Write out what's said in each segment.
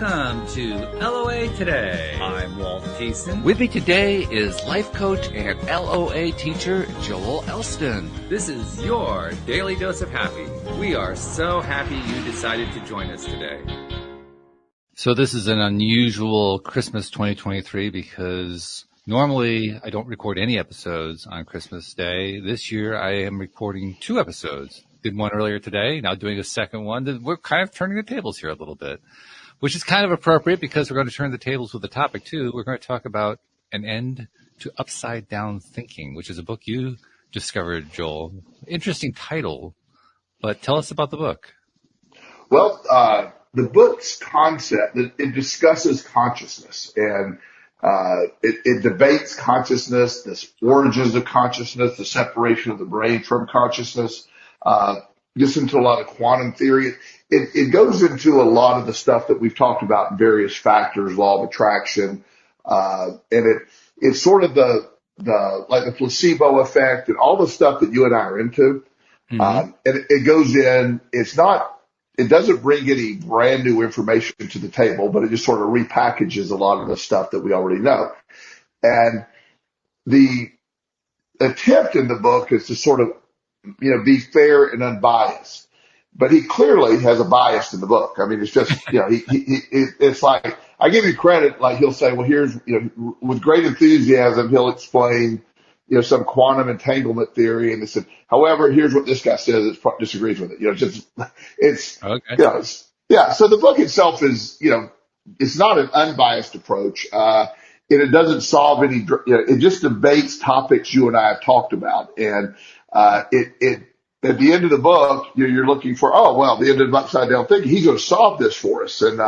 Welcome to LOA Today. I'm Walt Thiessen. With me today is life coach and LOA teacher Joel Elston. This is your daily dose of happy. We are so happy you decided to join us today. So this is an unusual Christmas 2023 because normally I don't record any episodes on Christmas Day. This year I am recording 2 episodes. Did one earlier today, now doing a second one. We're kind of turning the tables here a little bit, which is kind of appropriate because we're going to turn the tables with the topic too. We're going to talk about An End to Upside Down Thinking, which is a book you discovered, Joel. Interesting title, but tell us about the book. Well, the book's concept, it discusses consciousness and it debates consciousness, the origins of consciousness, the separation of the brain from consciousness. Gets into a lot of quantum theory. It goes into a lot of the stuff that we've talked about in various factors, law of attraction, and it's sort of the like the placebo effect and all the stuff that you and I are into. And it goes in. It doesn't bring any brand new information to the table, but it just sort of repackages a lot of the stuff that we already know. And the attempt in the book is to sort of be fair and unbiased. But he clearly has a bias in the book. I mean, it's just, it's like, I give you credit, like he'll say, well, here's, with great enthusiasm, he'll explain, some quantum entanglement theory. And they said, however, here's what this guy says that disagrees with it. It's, okay. Yeah. So the book itself is, it's not an unbiased approach. And it doesn't solve any, it just debates topics you and I have talked about. And, at the end of the book, you're looking for, the end of upside down thinking. He's going to solve this for us. And,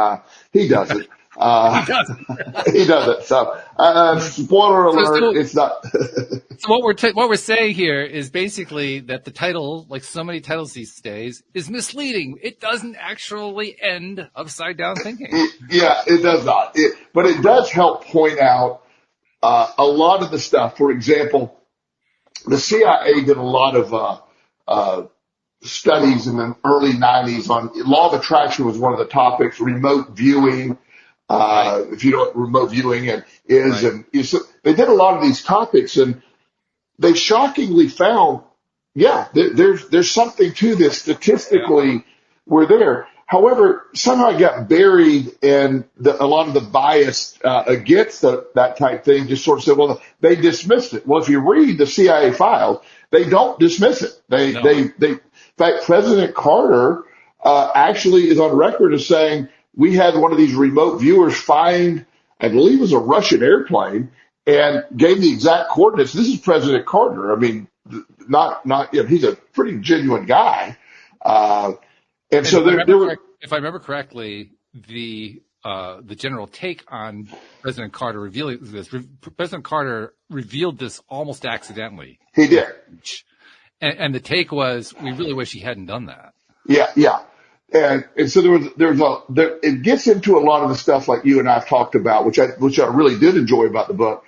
he doesn't. He doesn't. So, spoiler alert, it's not. So what we're saying here is basically that the title, like so many titles these days, is misleading. It doesn't actually end upside down thinking. It does not. But it does help point out, a lot of the stuff. For example, the CIA did a lot of studies in the early 90s on law of attraction was one of the topics, remote viewing, if you know what remote viewing is. Right. And so they did a lot of these topics, and they shockingly found, there's something to this statistically. We're there. However, somehow it got buried, and a lot of the bias against that type thing just sort of said, well, they dismissed it. Well, if you read the CIA files, they don't dismiss it. In fact, President Carter actually is on record as saying we had one of these remote viewers find, I believe it was a Russian airplane, and gave the exact coordinates. This is President Carter. I mean, he's a pretty genuine guy. And so if I remember correctly, the general take on President Carter revealing this, President Carter revealed this almost accidentally. He did. And the take was, we really wish he hadn't done that. Yeah. And so it gets into a lot of the stuff like you and I've talked about, which I really did enjoy about the book,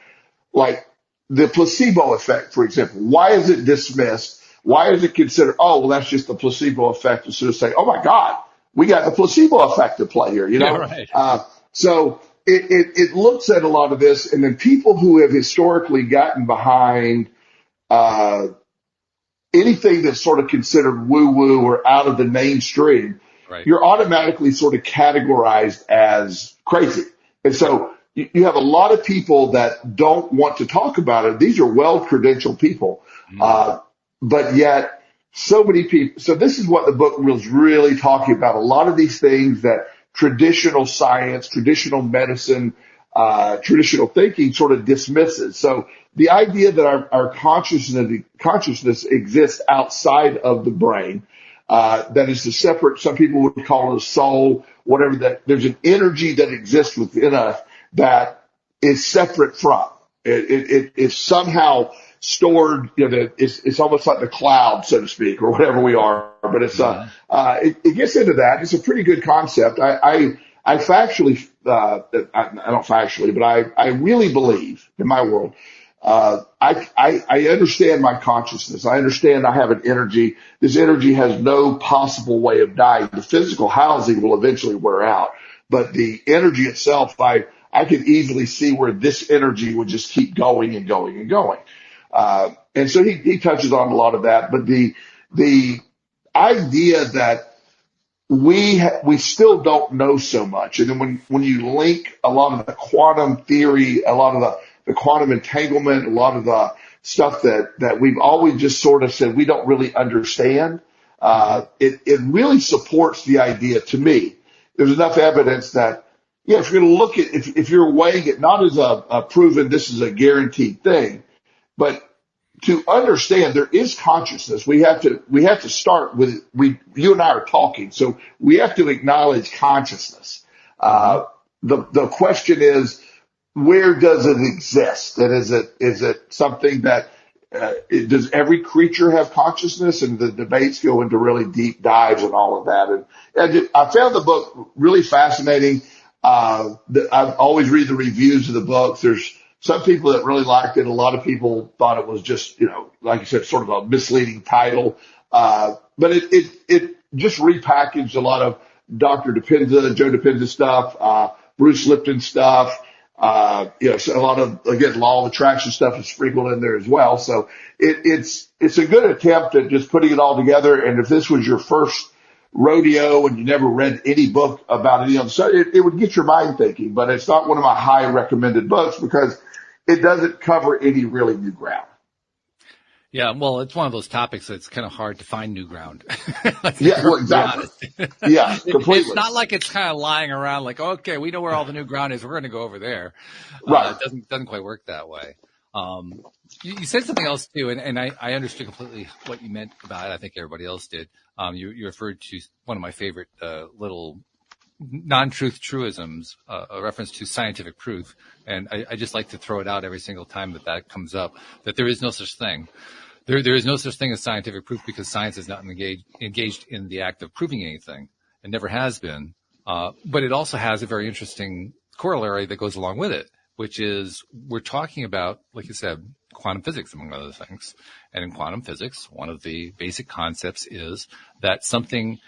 like the placebo effect, for example. Why is it dismissed? Why is it considered, that's just the placebo effect, instead of saying, oh my God, we got a placebo effect to play here, Yeah, right. So it looks at a lot of this, and then people who have historically gotten behind, anything that's sort of considered woo-woo or out of the mainstream, right, you're automatically sort of categorized as crazy. And so you have a lot of people that don't want to talk about it. These are well-credentialed people. But yet so many people, so this is what the book was really talking about. A lot of these things that traditional science, traditional medicine, traditional thinking sort of dismisses. So the idea that our consciousness exists outside of the brain, that is a separate, some people would call it a soul, whatever, that there's an energy that exists within us that is separate from. It is somehow stored, it's almost like the cloud, so to speak, or whatever we are. But it's, it gets into that. It's a pretty good concept. I factually, I don't factually, but I really believe in my world, I understand my consciousness. I understand I have an energy. This energy has no possible way of dying. The physical housing will eventually wear out, but the energy itself, I could easily see where this energy would just keep going and going and going. And so he touches on a lot of that, but the idea that we still don't know so much. And then when you link a lot of the quantum theory, a lot of the quantum entanglement, a lot of the stuff that we've always just sort of said we don't really understand, it really supports the idea to me. There's enough evidence that, yeah, if you're going to look at, if you're weighing it not as a proven, this is a guaranteed thing, but to understand there is consciousness, we have to start with, you and I are talking, so we have to acknowledge consciousness. The question is, where does it exist? And is it something that, does every creature have consciousness? And the debates go into really deep dives and all of that. And I found the book really fascinating. I always read the reviews of the books. There's some people that really liked it. A lot of people thought it was just, like you said, sort of a misleading title. But it just repackaged a lot of Dr. Dispenza, Joe Dispenza stuff, Bruce Lipton stuff. So a lot of, again, law of attraction stuff is sprinkled in there as well. So it's a good attempt at just putting it all together. And if this was your first rodeo and you never read any book about any other stuff, it would get your mind thinking, but it's not one of my high recommended books because it doesn't cover any really new ground. Yeah, well, it's one of those topics that's kind of hard to find new ground. Yeah, well, exactly. Yeah, completely. It's not like it's kind of lying around like, okay, we know where all the new ground is. We're going to go over there. Right. It doesn't quite work that way. You said something else too, and I understood completely what you meant about it. I think everybody else did. You referred to one of my favorite little non-truth truisms, a reference to scientific proof. And I just like to throw it out every single time that comes up, that there is no such thing. There is no such thing as scientific proof because science is not engaged in the act of proving anything. It never has been. But it also has a very interesting corollary that goes along with it, which is we're talking about, like you said, quantum physics, among other things. And in quantum physics, one of the basic concepts is that something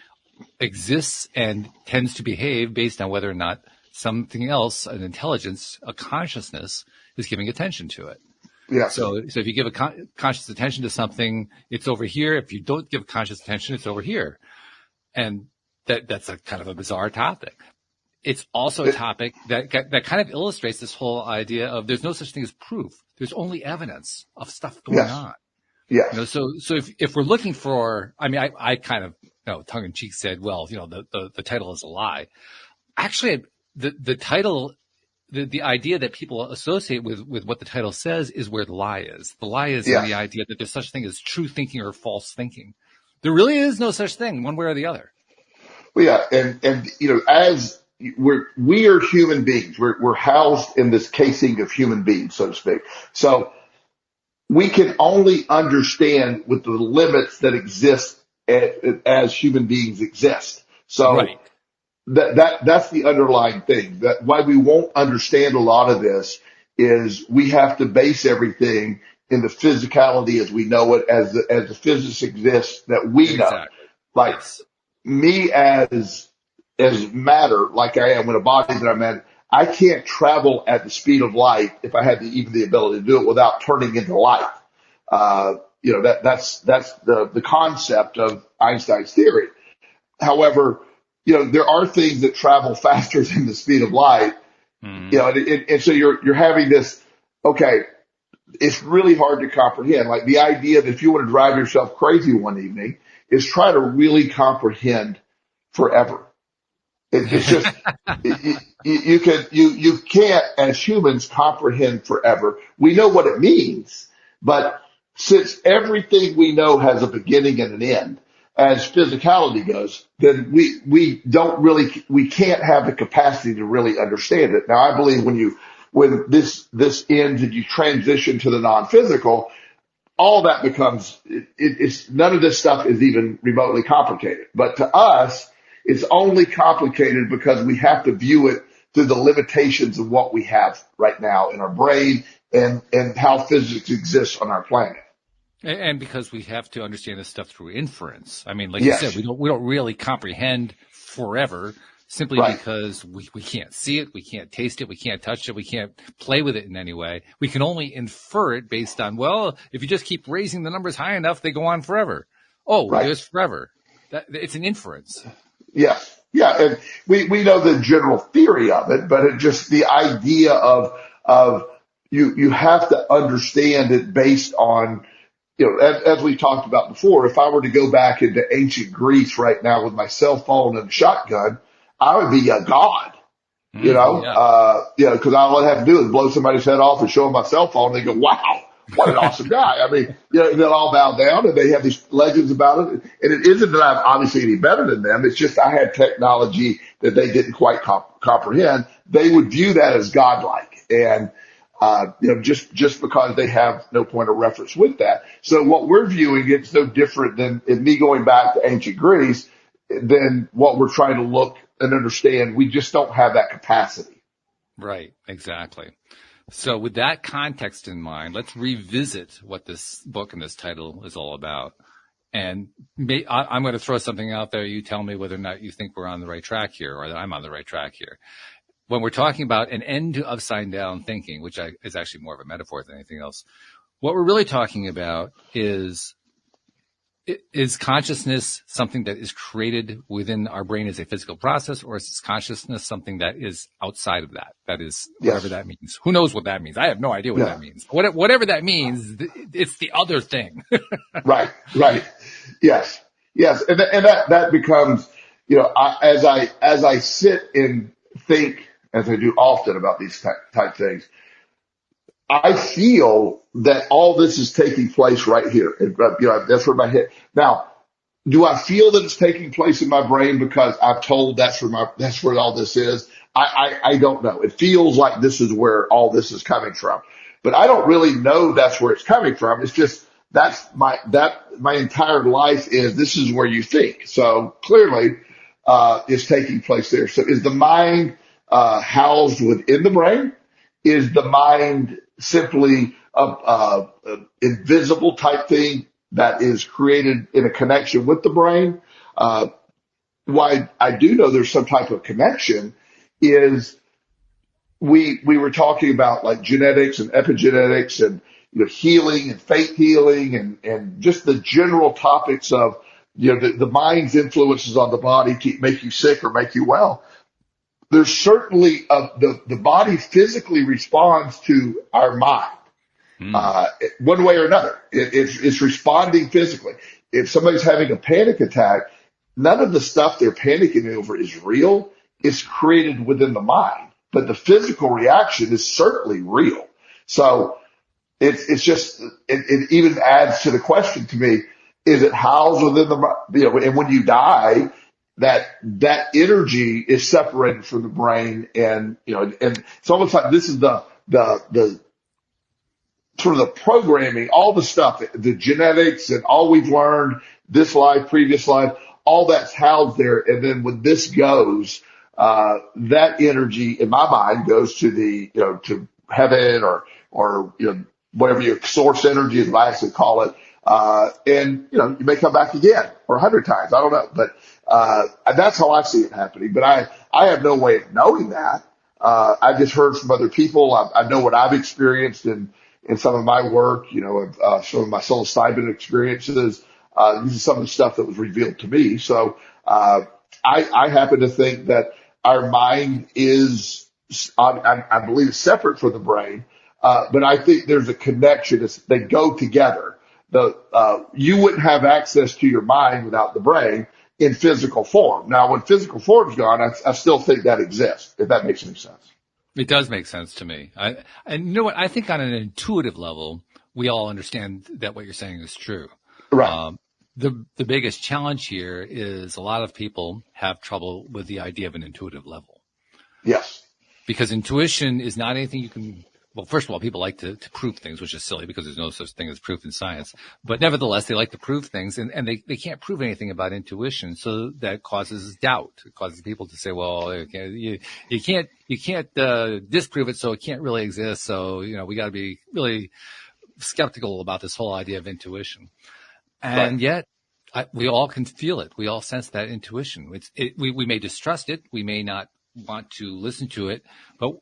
exists and tends to behave based on whether or not something else, an intelligence, a consciousness, is giving attention to it. Yeah. So if you give a conscious attention to something, it's over here. If you don't give conscious attention, it's over here. And that's a kind of a bizarre topic. It's also a topic that kind of illustrates this whole idea of there's no such thing as proof. There's only evidence of stuff going on. Yeah. So if we're looking for, I kind of, tongue in cheek said, well, the title is a lie. Actually, the title, the idea that people associate with what the title says is where the lie is. The lie is in the idea that there's such thing as true thinking or false thinking. There really is no such thing, one way or the other. Well, yeah, and as we are human beings, we're housed in this casing of human beings, so to speak. So we can only understand with the limits that exist as human beings exist. So right. That's the underlying thing. That why we won't understand a lot of this is we have to base everything in the physicality as we know it, as the physics exists that we know. Like me as matter, like I am in a body that I'm in, I can't travel at the speed of light if I had even the ability to do it without turning into light. That's the concept of Einstein's theory. However, there are things that travel faster than the speed of light, and so you're having this, okay, it's really hard to comprehend. Like the idea that if you want to drive yourself crazy one evening is try to really comprehend forever. It's just, you can't as humans comprehend forever. We know what it means, but since everything we know has a beginning and an end, as physicality goes, then we can't have the capacity to really understand it. Now, I believe when this ends and you transition to the non-physical, all that becomes, it's none of this stuff is even remotely complicated. But to us, it's only complicated because we have to view it through the limitations of what we have right now in our brain and how physics exists on our planet. And because we have to understand this stuff through inference. I mean, like Yes. you said, we don't really comprehend forever simply Right. because we can't see it, we can't taste it, we can't touch it, we can't play with it in any way. We can only infer it based on, well, if you just keep raising the numbers high enough, they go on forever. Oh, Right. there's forever. It's an inference. Yes. Yeah. And we know the general theory of it, but it just the idea of you have to understand it based on, as we talked about before, if I were to go back into ancient Greece right now with my cell phone and shotgun, I would be a god, Yeah. because all I'd have to do is blow somebody's head off and show them my cell phone. And they go, wow, what an awesome guy. I mean, they'll all bow down and they have these legends about it. And it isn't that I'm obviously any better than them. It's just I had technology that they didn't quite comprehend. They would view that as godlike. And, just because they have no point of reference with that. So what we're viewing, it's no different than me going back to ancient Greece than what we're trying to look and understand. We just don't have that capacity. Right, exactly. So with that context in mind, let's revisit what this book and this title is all about. And I'm going to throw something out there. You tell me whether or not you think we're on the right track here or that I'm on the right track here. When we're talking about an end to upside down thinking, which is actually more of a metaphor than anything else, what we're really talking about is consciousness something that is created within our brain as a physical process, or is consciousness something that is outside of that? That is whatever that means. Who knows what that means? I have no idea what that means. Whatever that means, it's the other thing. Right. Yes. And that becomes, as I sit and think, as I do often about these type things, I feel that all this is taking place right here. That's where my head. Now, do I feel that it's taking place in my brain because I've told that's where all this is? I don't know. It feels like this is where all this is coming from, but I don't really know that's where it's coming from. It's just my entire life this is where you think. So clearly, is taking place there. So is the mind housed within the brain? Is the mind simply a invisible type thing that is created in a connection with the brain? Why I do know there's some type of connection is we were talking about like genetics and epigenetics and healing and faith healing and just the general topics of the mind's influences on the body to make you sick or make you well. There's certainly the body physically responds to our mind, one way or another. It's responding physically. If somebody's having a panic attack, none of the stuff they're panicking over is real. It's created within the mind, but the physical reaction is certainly real. So it's just, it even adds to the question to me, is it housed within and when you die, that energy is separated from the brain and it's almost like this is the sort of the programming, all the stuff, the genetics and all we've learned, this life, previous life, all that's housed there. And then when this goes, that energy in my mind goes to to heaven or whatever your source energy is, I actually call it. And you may come back again or 100 times. I don't know, but that's how I see it happening. But I have no way of knowing that. I've just heard from other people. I know what I've experienced in some of my work, some of my psilocybin experiences. This is some of the stuff that was revealed to me. So, I happen to think that our mind is, I believe it's separate from the brain. But I think there's a connection. They go together. You wouldn't have access to your mind without the brain in physical form. Now, when physical form's gone, I still think that exists, if that makes any sense. It does make sense to me. And you know what? I think on an intuitive level, we all understand that what you're saying is true. Right. The biggest challenge here is a lot of people have trouble with the idea of an intuitive level. Yes. Because intuition is not anything you can well, first of all, people like to prove things, which is silly because there's no such thing as proof in science. But nevertheless, they like to prove things, and they can't prove anything about intuition. So that causes doubt. It causes people to say, well, you can't disprove it, so it can't really exist. So, we got to be really skeptical about this whole idea of intuition. And yet, we all can feel it. We all sense that intuition. We may distrust it. We may not want to listen to it, but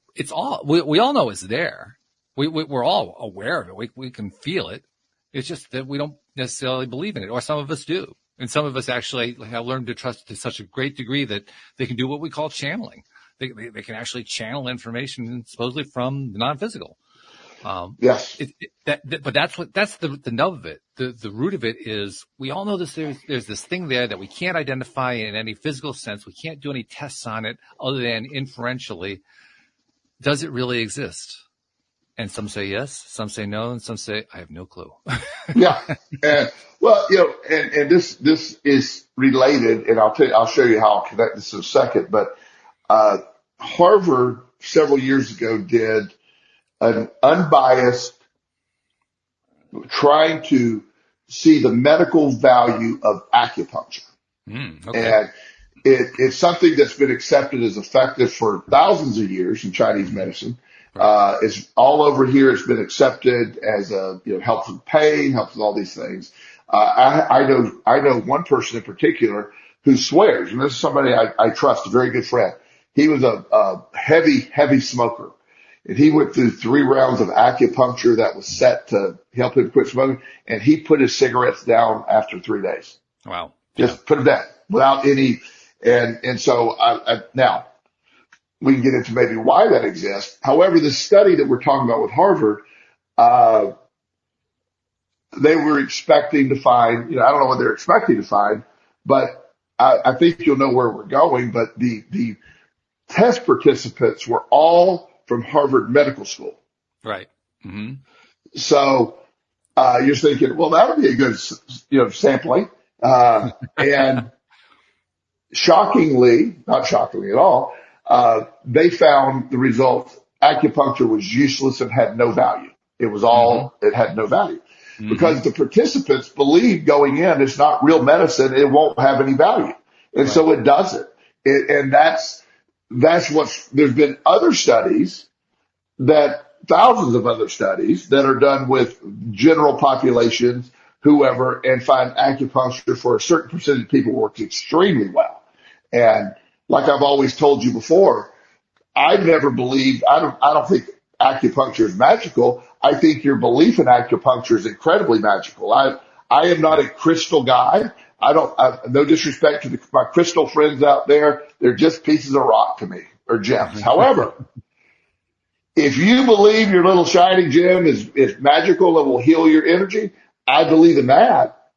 we all know it's there. We're all aware of it. We can feel it. It's just that we don't necessarily believe in it, or some of us do. And some of us actually have learned to trust to such a great degree that they can do what we call channeling. They can actually channel information supposedly from the non-physical. Yes. But that's the nub of it. The root of it is we all know this. There's this thing there that we can't identify in any physical sense. We can't do any tests on it other than inferentially. Does it really exist? And some say yes, some say no, and some say I have no clue. Yeah. And this is related, and I'll show you how I'll connect this in a second. But Harvard several years ago did an unbiased trying to see the medical value of acupuncture. Okay. And it's something that's been accepted as effective for thousands of years in Chinese medicine. Right. It's all over here. It's been accepted as helps with pain, helps with all these things. I know one person in particular who swears, and this is somebody I trust, a very good friend. He was a heavy smoker. And he went through 3 rounds of acupuncture that was set to help him quit smoking. And he put his cigarettes down after 3 days. Wow. Just put them down without any. And so now we can get into maybe why that exists. However, the study that we're talking about with Harvard, they were expecting to find, I don't know what they're expecting to find, but I think you'll know where we're going. But the test participants were all from Harvard Medical School. Right. Mm-hmm. So, you're thinking, well, that'll be a good, sampling. And shockingly, not shockingly at all, they found the result, acupuncture was useless and had no value. It was all, it had no value. Because the participants believed going in, it's not real medicine, it won't have any value. And so it doesn't. And that's there's been other studies thousands of other studies that are done with general populations, whoever, and find acupuncture for a certain percentage of people works extremely well. And like I've always told you before, I've never believed, I don't think acupuncture is magical. I think your belief in acupuncture is incredibly magical. I am not a crystal guy. No disrespect to my crystal friends out there. They're just pieces of rock to me, or gems. However, if you believe your little shining gem is magical and will heal your energy, I believe in that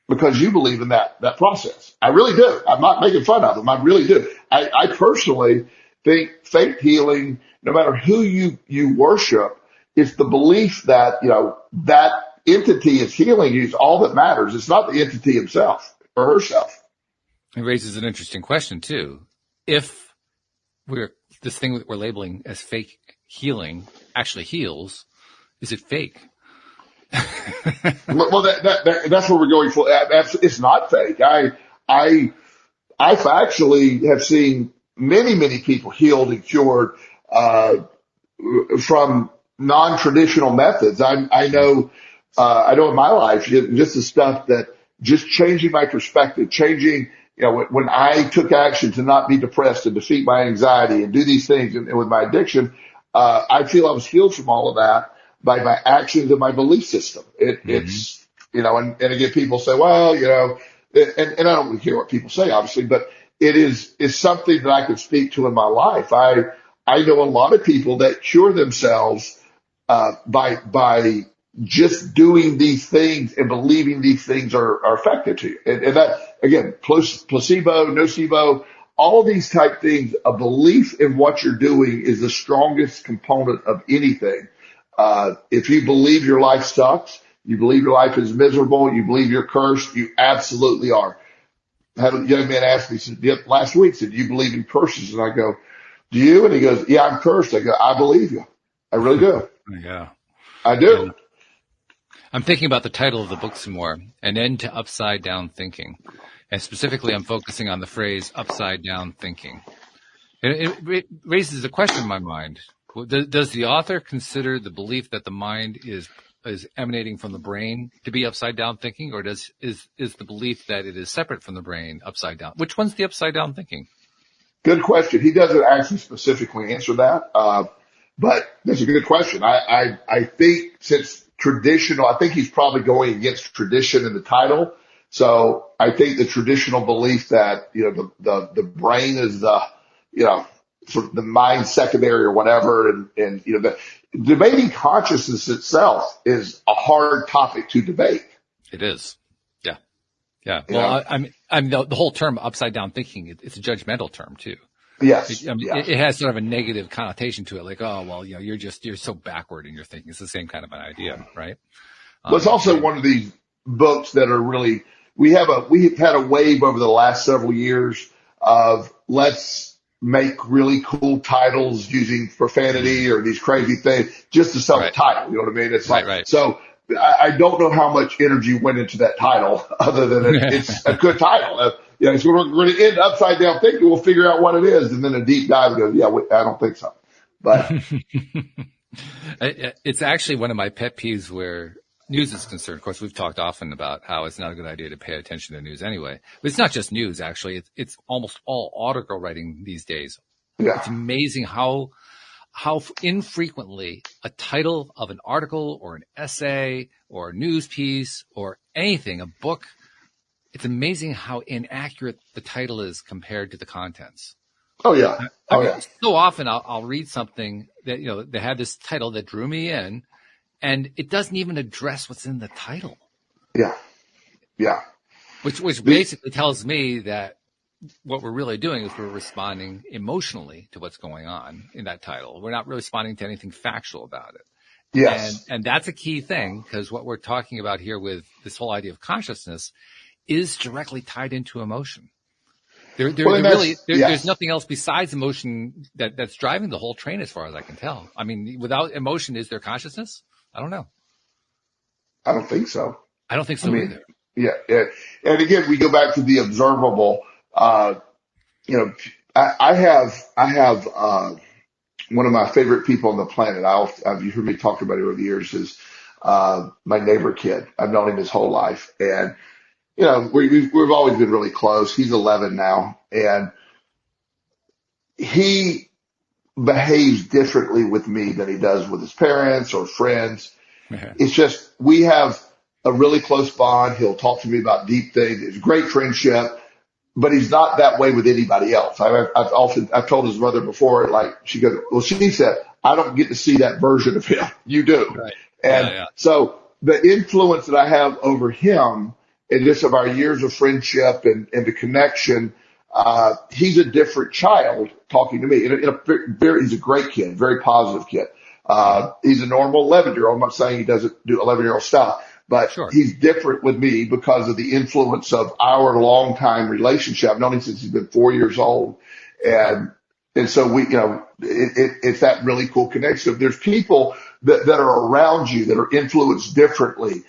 because you believe in that process. I really do. I'm not making fun of them. I really do. I personally think faith healing, no matter who you worship, it's the belief that, that entity is healing you is all that matters. It's not the entity himself or herself. It raises an interesting question too. If this thing that we're labeling as fake healing actually heals, is it fake? Well, that's what we're going for. It's not fake. I actually have seen many people healed and cured from non-traditional methods. I know in my life, just the stuff that just changing my perspective, changing, when I took action to not be depressed and defeat my anxiety and do these things and with my addiction, I feel I was healed from all of that by my actions and my belief system. It's, and again, people say, well, and I don't really care what people say, obviously, but it's something that I can speak to in my life. I know a lot of people that cure themselves, by just doing these things and believing these things are effective to you. And that, again, placebo, nocebo, all these type things, a belief in what you're doing is the strongest component of anything. If you believe your life sucks, you believe your life is miserable, you believe you're cursed, you absolutely are. I had a young man ask me last week, said, do you believe in curses? And I go, do you? And he goes, yeah, I'm cursed. I go, I believe you. I really do. Yeah. I do. And I'm thinking about the title of the book some more, An End to Upside Down Thinking. And specifically, I'm focusing on the phrase upside down thinking. It raises a question in my mind. Does the author consider the belief that the mind is emanating from the brain to be upside down thinking, or is the belief that it is separate from the brain upside down? Which one's the upside down thinking? Good question. He doesn't actually specifically answer that, but that's a good question. I think since traditional, I think he's probably going against tradition in the title. So I think the traditional belief that, the brain is sort of the mind secondary or whatever. And the debating consciousness itself is a hard topic to debate. It is. Yeah. Yeah. Well, I'm the whole term upside down thinking, it's a judgmental term too. Yes. It has sort of a negative connotation to it. Like, oh, well, you're so backward in your thinking. It's the same kind of an idea, right? Well, it's also one of these books that are really, we've had a wave over the last several years of let's make really cool titles using profanity or these crazy things just to sell the title. You know what I mean? It's right. So I don't know how much energy went into that title other than it's a good title. So we're going to end upside down thinking. We'll figure out what it is. And then a deep dive goes, I don't think so. But it's actually one of my pet peeves where news is concerned. Of course, we've talked often about how it's not a good idea to pay attention to news anyway. But it's not just news, actually. It's almost all article writing these days. Yeah. It's amazing how infrequently a title of an article or an essay or a news piece or anything, a book, it's amazing how inaccurate the title is compared to the contents. Oh, yeah. So often I'll read something that, they had this title that drew me in, and it doesn't even address what's in the title. Yeah. Yeah. Which basically tells me that what we're really doing is we're responding emotionally to what's going on in that title. We're not really responding to anything factual about it. Yes. And that's a key thing, because what we're talking about here with this whole idea of consciousness is directly tied into emotion. There's nothing else besides emotion that's driving the whole train, as far as I can tell. I mean, without emotion, is there consciousness? I don't know. I don't think so. I don't think so either. Yeah. And again, we go back to the observable. I have one of my favorite people on the planet. You've heard me talk about it over the years, is my neighbor kid. I've known him his whole life, and we've always been really close. He's 11 now, and he behaves differently with me than he does with his parents or friends. Okay. It's just, we have a really close bond. He'll talk to me about deep things. It's a great friendship, but he's not that way with anybody else. I've told his mother before, she goes, well, she said, I don't get to see that version of him. You do. Right. And so the influence that I have over him, and just of our years of friendship and the connection, he's a different child talking to me. He's a great kid, very positive kid. He's a normal 11-year-old. I'm not saying he doesn't do 11-year-old stuff, but sure, he's different with me because of the influence of our longtime relationship. I've known him since he's been 4 years old. And so we, it's that really cool connection. There's people that are around you that are influenced differently.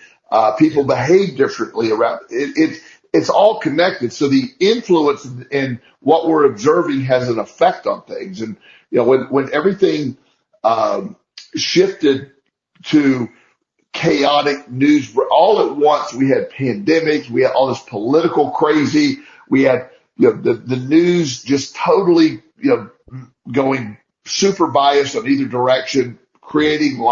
People behave differently around it. It's all connected. So the influence in what we're observing has an effect on things. And, when everything, shifted to chaotic news all at once, we had pandemics, we had all this political crazy, we had, the news just totally, going super biased on either direction, creating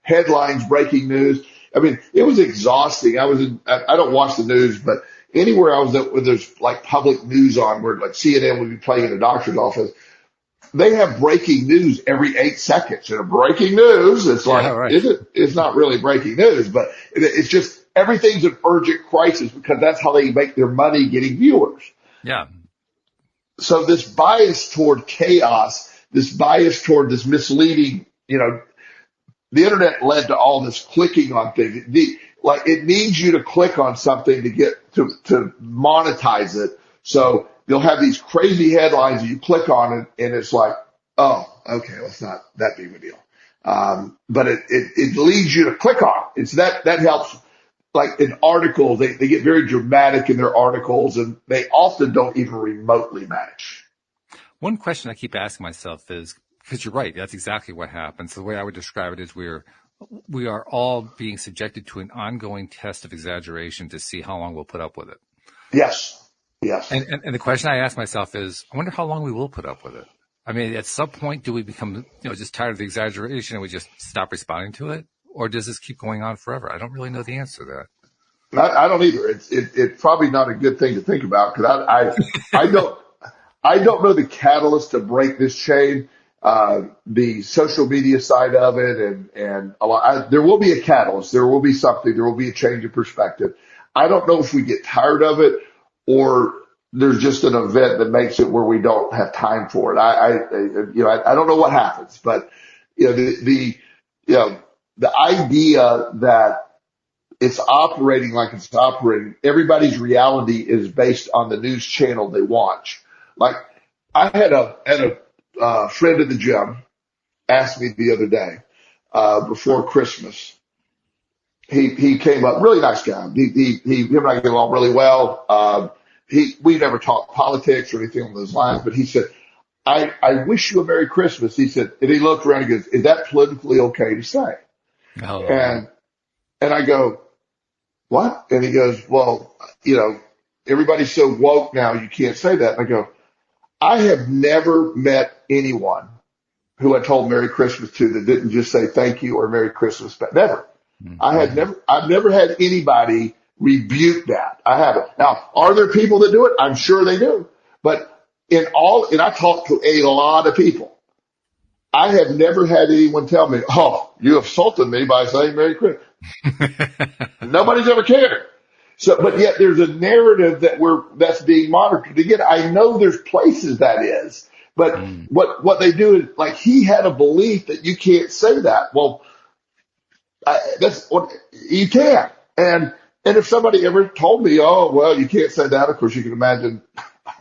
headlines, breaking news. I mean, it was exhausting. I don't watch the news, but anywhere I was at where there's public news on, where CNN would be playing in a doctor's office, they have breaking news every 8 seconds. And breaking news, it's it's not really breaking news, but it's just everything's an urgent crisis because that's how they make their money, getting viewers. Yeah. So this bias toward chaos, this bias toward this misleading, the internet led to all this clicking on things. It needs you to click on something to get to monetize it. So you'll have these crazy headlines and you click on it and it's like, oh, okay, well, it's not that big of a deal. But it leads you to click on it. It's that helps. Like in articles, they get very dramatic in their articles, and they often don't even remotely match. One question I keep asking myself is, because you're right, that's exactly what happens. The way I would describe it is we are all being subjected to an ongoing test of exaggeration to see how long we'll put up with it. Yes. Yes. And the question I ask myself is, I wonder how long we will put up with it. I mean, at some point, do we become, just tired of the exaggeration and we just stop responding to it? Or does this keep going on forever? I don't really know the answer to that. I don't either. It's probably not a good thing to think about, because I don't know the catalyst to break this chain. The social media side of it, and there will be a catalyst. There will be something. There will be a change of perspective. I don't know if we get tired of it, or there's just an event that makes it where we don't have time for it. I don't know what happens, but the idea that it's operating like it's operating, everybody's reality is based on the news channel they watch. Like, I had a friend at the gym asked me the other day, before Christmas. He came up, really nice guy. Him and I get along really well. We never talked politics or anything on those lines, but he said, I wish you a Merry Christmas. He said, and he looked around and goes, is that politically okay to say? Oh. And I go, what? And he goes, well, everybody's so woke now, you can't say that. And I go, I have never met anyone who I told Merry Christmas to that didn't just say thank you or Merry Christmas. But never. Mm-hmm. I've never had anybody rebuke that. I haven't. Now, are there people that do it? I'm sure they do. But and I talk to a lot of people. I have never had anyone tell me, oh, you insulted me by saying Merry Christmas. Nobody's ever cared. So, but yet there's a narrative that's being monitored. Again, I know there's places that is, but what they do is, like, he had a belief that you can't say that. Well, that's what you can. And if somebody ever told me, oh, well, you can't say that, of course you can imagine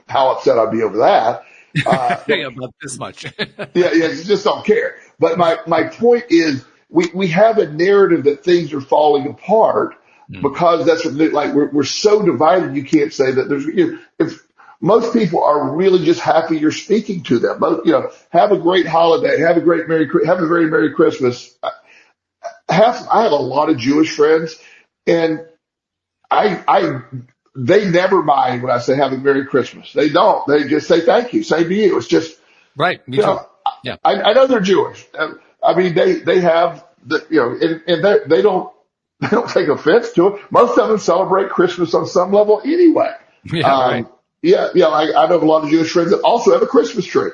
how upset I'd be over that. About this much. yeah, you just don't care. But my point is, we have a narrative that things are falling apart because that's what, like, we're so divided. You can't say that there's, if most people are really just happy you're speaking to them, have a great holiday, have a very Merry Christmas. I have a lot of Jewish friends, and they never mind when I say have a Merry Christmas. They don't. They just say thank you. Same to you. It's just right. Me too. Yeah. I know they're Jewish. I mean, they have and they don't take offense to it. Most of them celebrate Christmas on some level anyway. Yeah. Right. I know a lot of Jewish friends that also have a Christmas tree.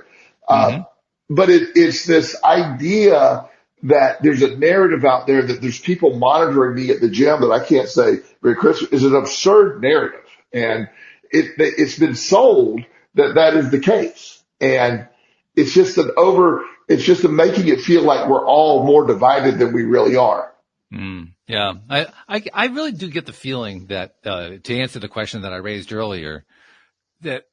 But it's this idea that there's a narrative out there that there's people monitoring me at the gym that I can't say Merry Christmas is an absurd narrative. And it's been sold that is the case. And it's just making it feel like we're all more divided than we really are. Yeah. I really do get the feeling that, to answer the question that I raised earlier, that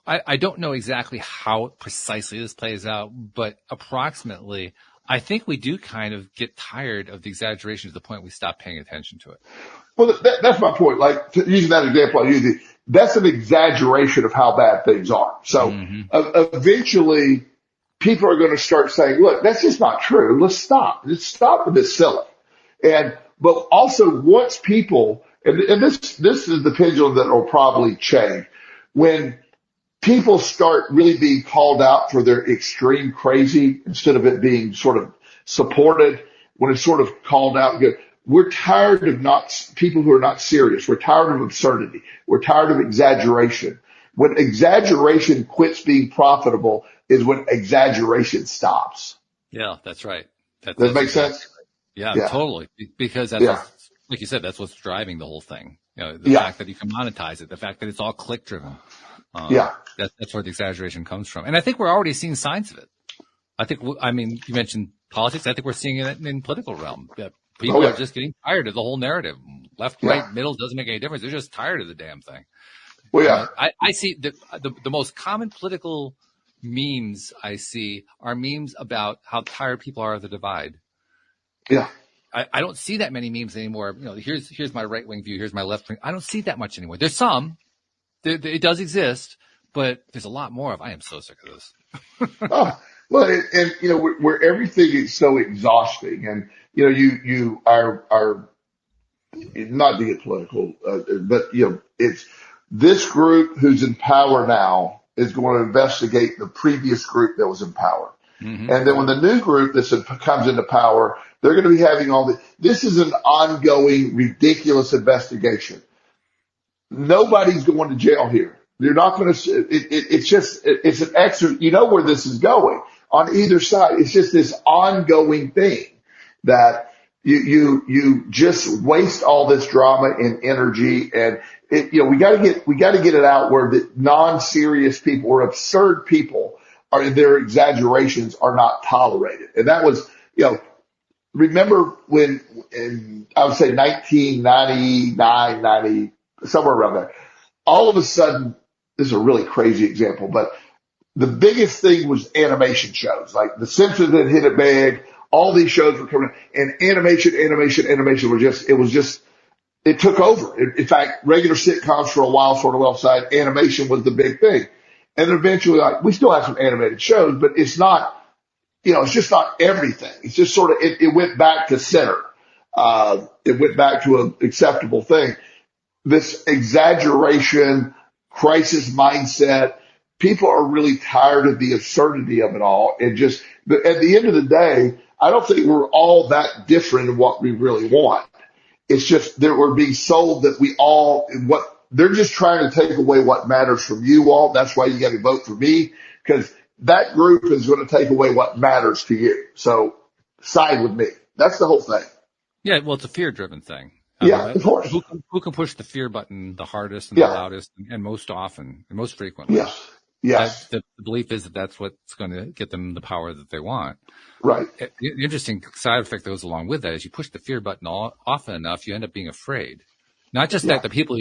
I don't know exactly how precisely this plays out, but approximately, I think we do kind of get tired of the exaggeration to the point we stop paying attention to it. Well, that's my point. Like, using that example I used, that's an exaggeration of how bad things are. So eventually people are going to start saying, look, that's just not true. Let's stop. Let's stop with this silly. But also once people, and this is the pendulum that will probably change, when people start really being called out for their extreme crazy instead of it being sort of supported, when it's sort of called out. We're tired of people who are not serious. We're tired of absurdity. We're tired of exaggeration. When exaggeration quits being profitable is when exaggeration stops. Yeah, that's right. Does that make sense? Yeah, totally. Because that's like you said, that's what's driving the whole thing. The fact that you can monetize it, the fact that it's all click driven. That's where the exaggeration comes from. And I think we're already seeing signs of it. You mentioned politics. I think we're seeing it in political realm. People are just getting tired of the whole narrative. Left, right, middle doesn't make any difference. They're just tired of the damn thing. Well, I see the most common political memes I see are memes about how tired people are of the divide. Yeah. I don't see that many memes anymore. Here's my right wing view. Here's my left wing. I don't see that much anymore. There's some. It does exist, but there's a lot more of. I am so sick of this. Oh, well, where everything is so exhausting, and you are not to get political, but it's this group who's in power now is going to investigate the previous group that was in power. Mm-hmm. And then when the new group that comes into power, they're going to be having this is an ongoing, ridiculous investigation. Nobody's going to jail here. You're not going to, it's an extra, where this is going on either side. It's just this ongoing thing that you just waste all this drama and energy. And we got to get it out where the non-serious people or absurd people their exaggerations are not tolerated. And that was, remember when I would say 1999, 90, somewhere around there, all of a sudden, this is a really crazy example, but the biggest thing was animation shows. Like The Simpsons had hit it big. All these shows were coming, and animation it took over. In fact, regular sitcoms for a while sort of offside, animation was the big thing. And eventually, we still have some animated shows, but it's not, it's just not everything. It's just sort of, it went back to center. It went back to an acceptable thing. This exaggeration, crisis mindset, people are really tired of the absurdity of it all. And just, at the end of the day, I don't think we're all that different in what we really want. It's just that we're being sold that they're just trying to take away what matters from you, Walt. That's why you got to vote for me, because that group is going to take away what matters to you. So side with me. That's the whole thing. Yeah, well, it's a fear-driven thing. Yeah, of course. Who can push the fear button the hardest and the loudest and most often and most frequently? Yes. The belief is that that's what's going to get them the power that they want. Right. The interesting side effect that goes along with that is you push the fear button often enough, you end up being afraid. Not just that the people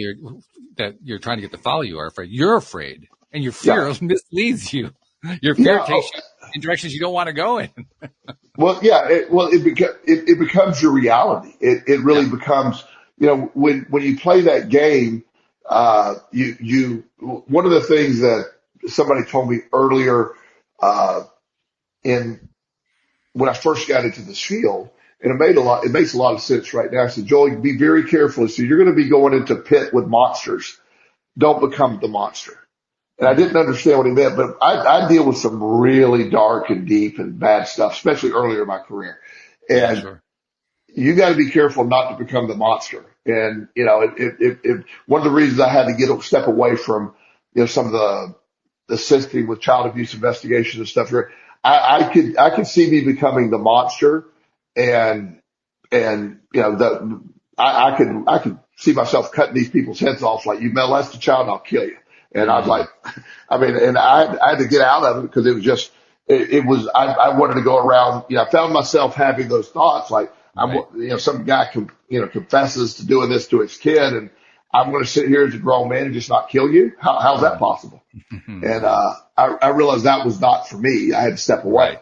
that you're trying to get to follow you are afraid. You're afraid, and your fear misleads you. Your fear takes you in directions you don't want to go in. Well, it becomes your reality. It really becomes, when you play that game, one of the things that somebody told me earlier, when I first got into this field, and it makes a lot of sense right now. I said, Joel, be very careful. So you're going to be going into a pit with monsters. Don't become the monster. And I didn't understand what he meant, but I deal with some really dark and deep and bad stuff, especially earlier in my career. And you got to be careful not to become the monster. And, one of the reasons I had to step away from, some of the assisting with child abuse investigations and stuff here, I could see me becoming the monster, and I could see myself cutting these people's heads off, like, you molest a child, I'll kill you. And I was like, and I had to get out of it because it was just, I wanted to go around, I found myself having those thoughts, like, some guy confesses to doing this to his kid, and I'm going to sit here as a grown man and just not kill you. How's that possible? And, I realized that was not for me. I had to step away.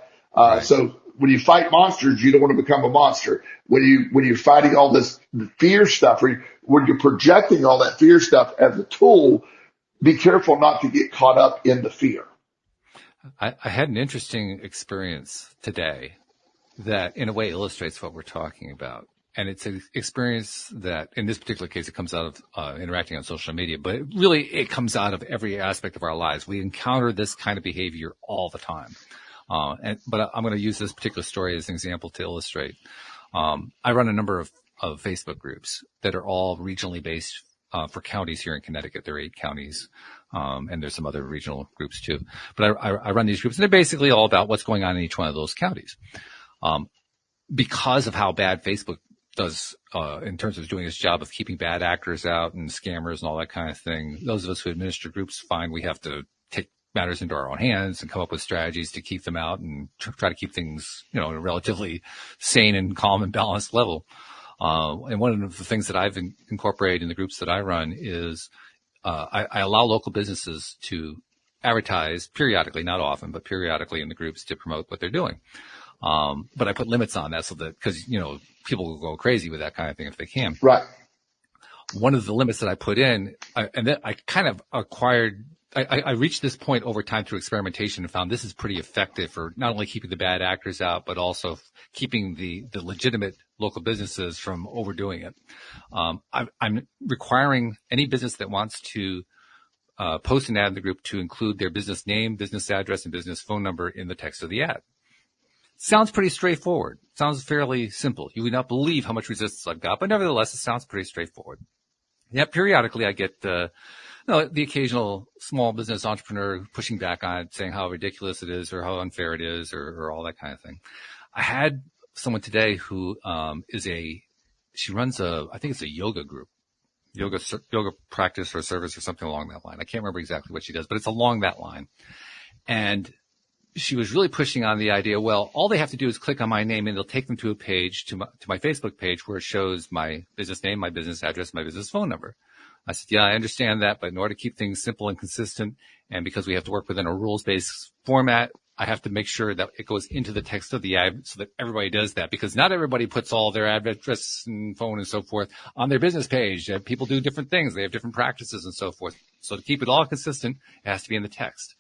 So when you fight monsters, you don't want to become a monster. When you're fighting all this fear stuff, or when you're projecting all that fear stuff as a tool, be careful not to get caught up in the fear. I had an interesting experience today that in a way illustrates what we're talking about. And it's an experience that, in this particular case, it comes out of interacting on social media, but it comes out of every aspect of our lives. We encounter this kind of behavior all the time. But I'm going to use this particular story as an example to illustrate. I run a number of Facebook groups that are all regionally based for counties here in Connecticut. There are 8 counties, and there's some other regional groups too. But I run these groups, and they're basically all about what's going on in each one of those counties. Because of how bad Facebook does in terms of doing its job of keeping bad actors out and scammers and all that kind of thing, those of us who administer groups find we have to take matters into our own hands and come up with strategies to keep them out and try to keep things, at a relatively sane and calm and balanced level. And one of the things that I've incorporated in the groups that I run is I allow local businesses to advertise periodically, not often, but periodically in the groups to promote what they're doing. But I put limits on that so that, because, people will go crazy with that kind of thing if they can. Right. One of the limits that I put in, and then I kind of acquired, I reached this point over time through experimentation and found this is pretty effective for not only keeping the bad actors out, but also keeping the legitimate local businesses from overdoing it. I'm requiring any business that wants to post an ad in the group to include their business name, business address, and business phone number in the text of the ad. Sounds pretty straightforward. Sounds fairly simple. You would not believe how much resistance I've got, but nevertheless, it sounds pretty straightforward. Yeah, periodically I get the occasional small business entrepreneur pushing back on it, saying how ridiculous it is or how unfair it is or all that kind of thing. I had someone today who she runs I think it's a yoga group, yoga practice or service or something along that line. I can't remember exactly what she does, but it's along that line. And she was really pushing on the idea, well, all they have to do is click on my name and it'll take them to a page, to my Facebook page, where it shows my business name, my business address, my business phone number. I said, yeah, I understand that, but in order to keep things simple and consistent, and because we have to work within a rules-based format, I have to make sure that it goes into the text of the ad so that everybody does that, because not everybody puts all their address and phone and so forth on their business page. People do different things. They have different practices and so forth. So to keep it all consistent, it has to be in the text.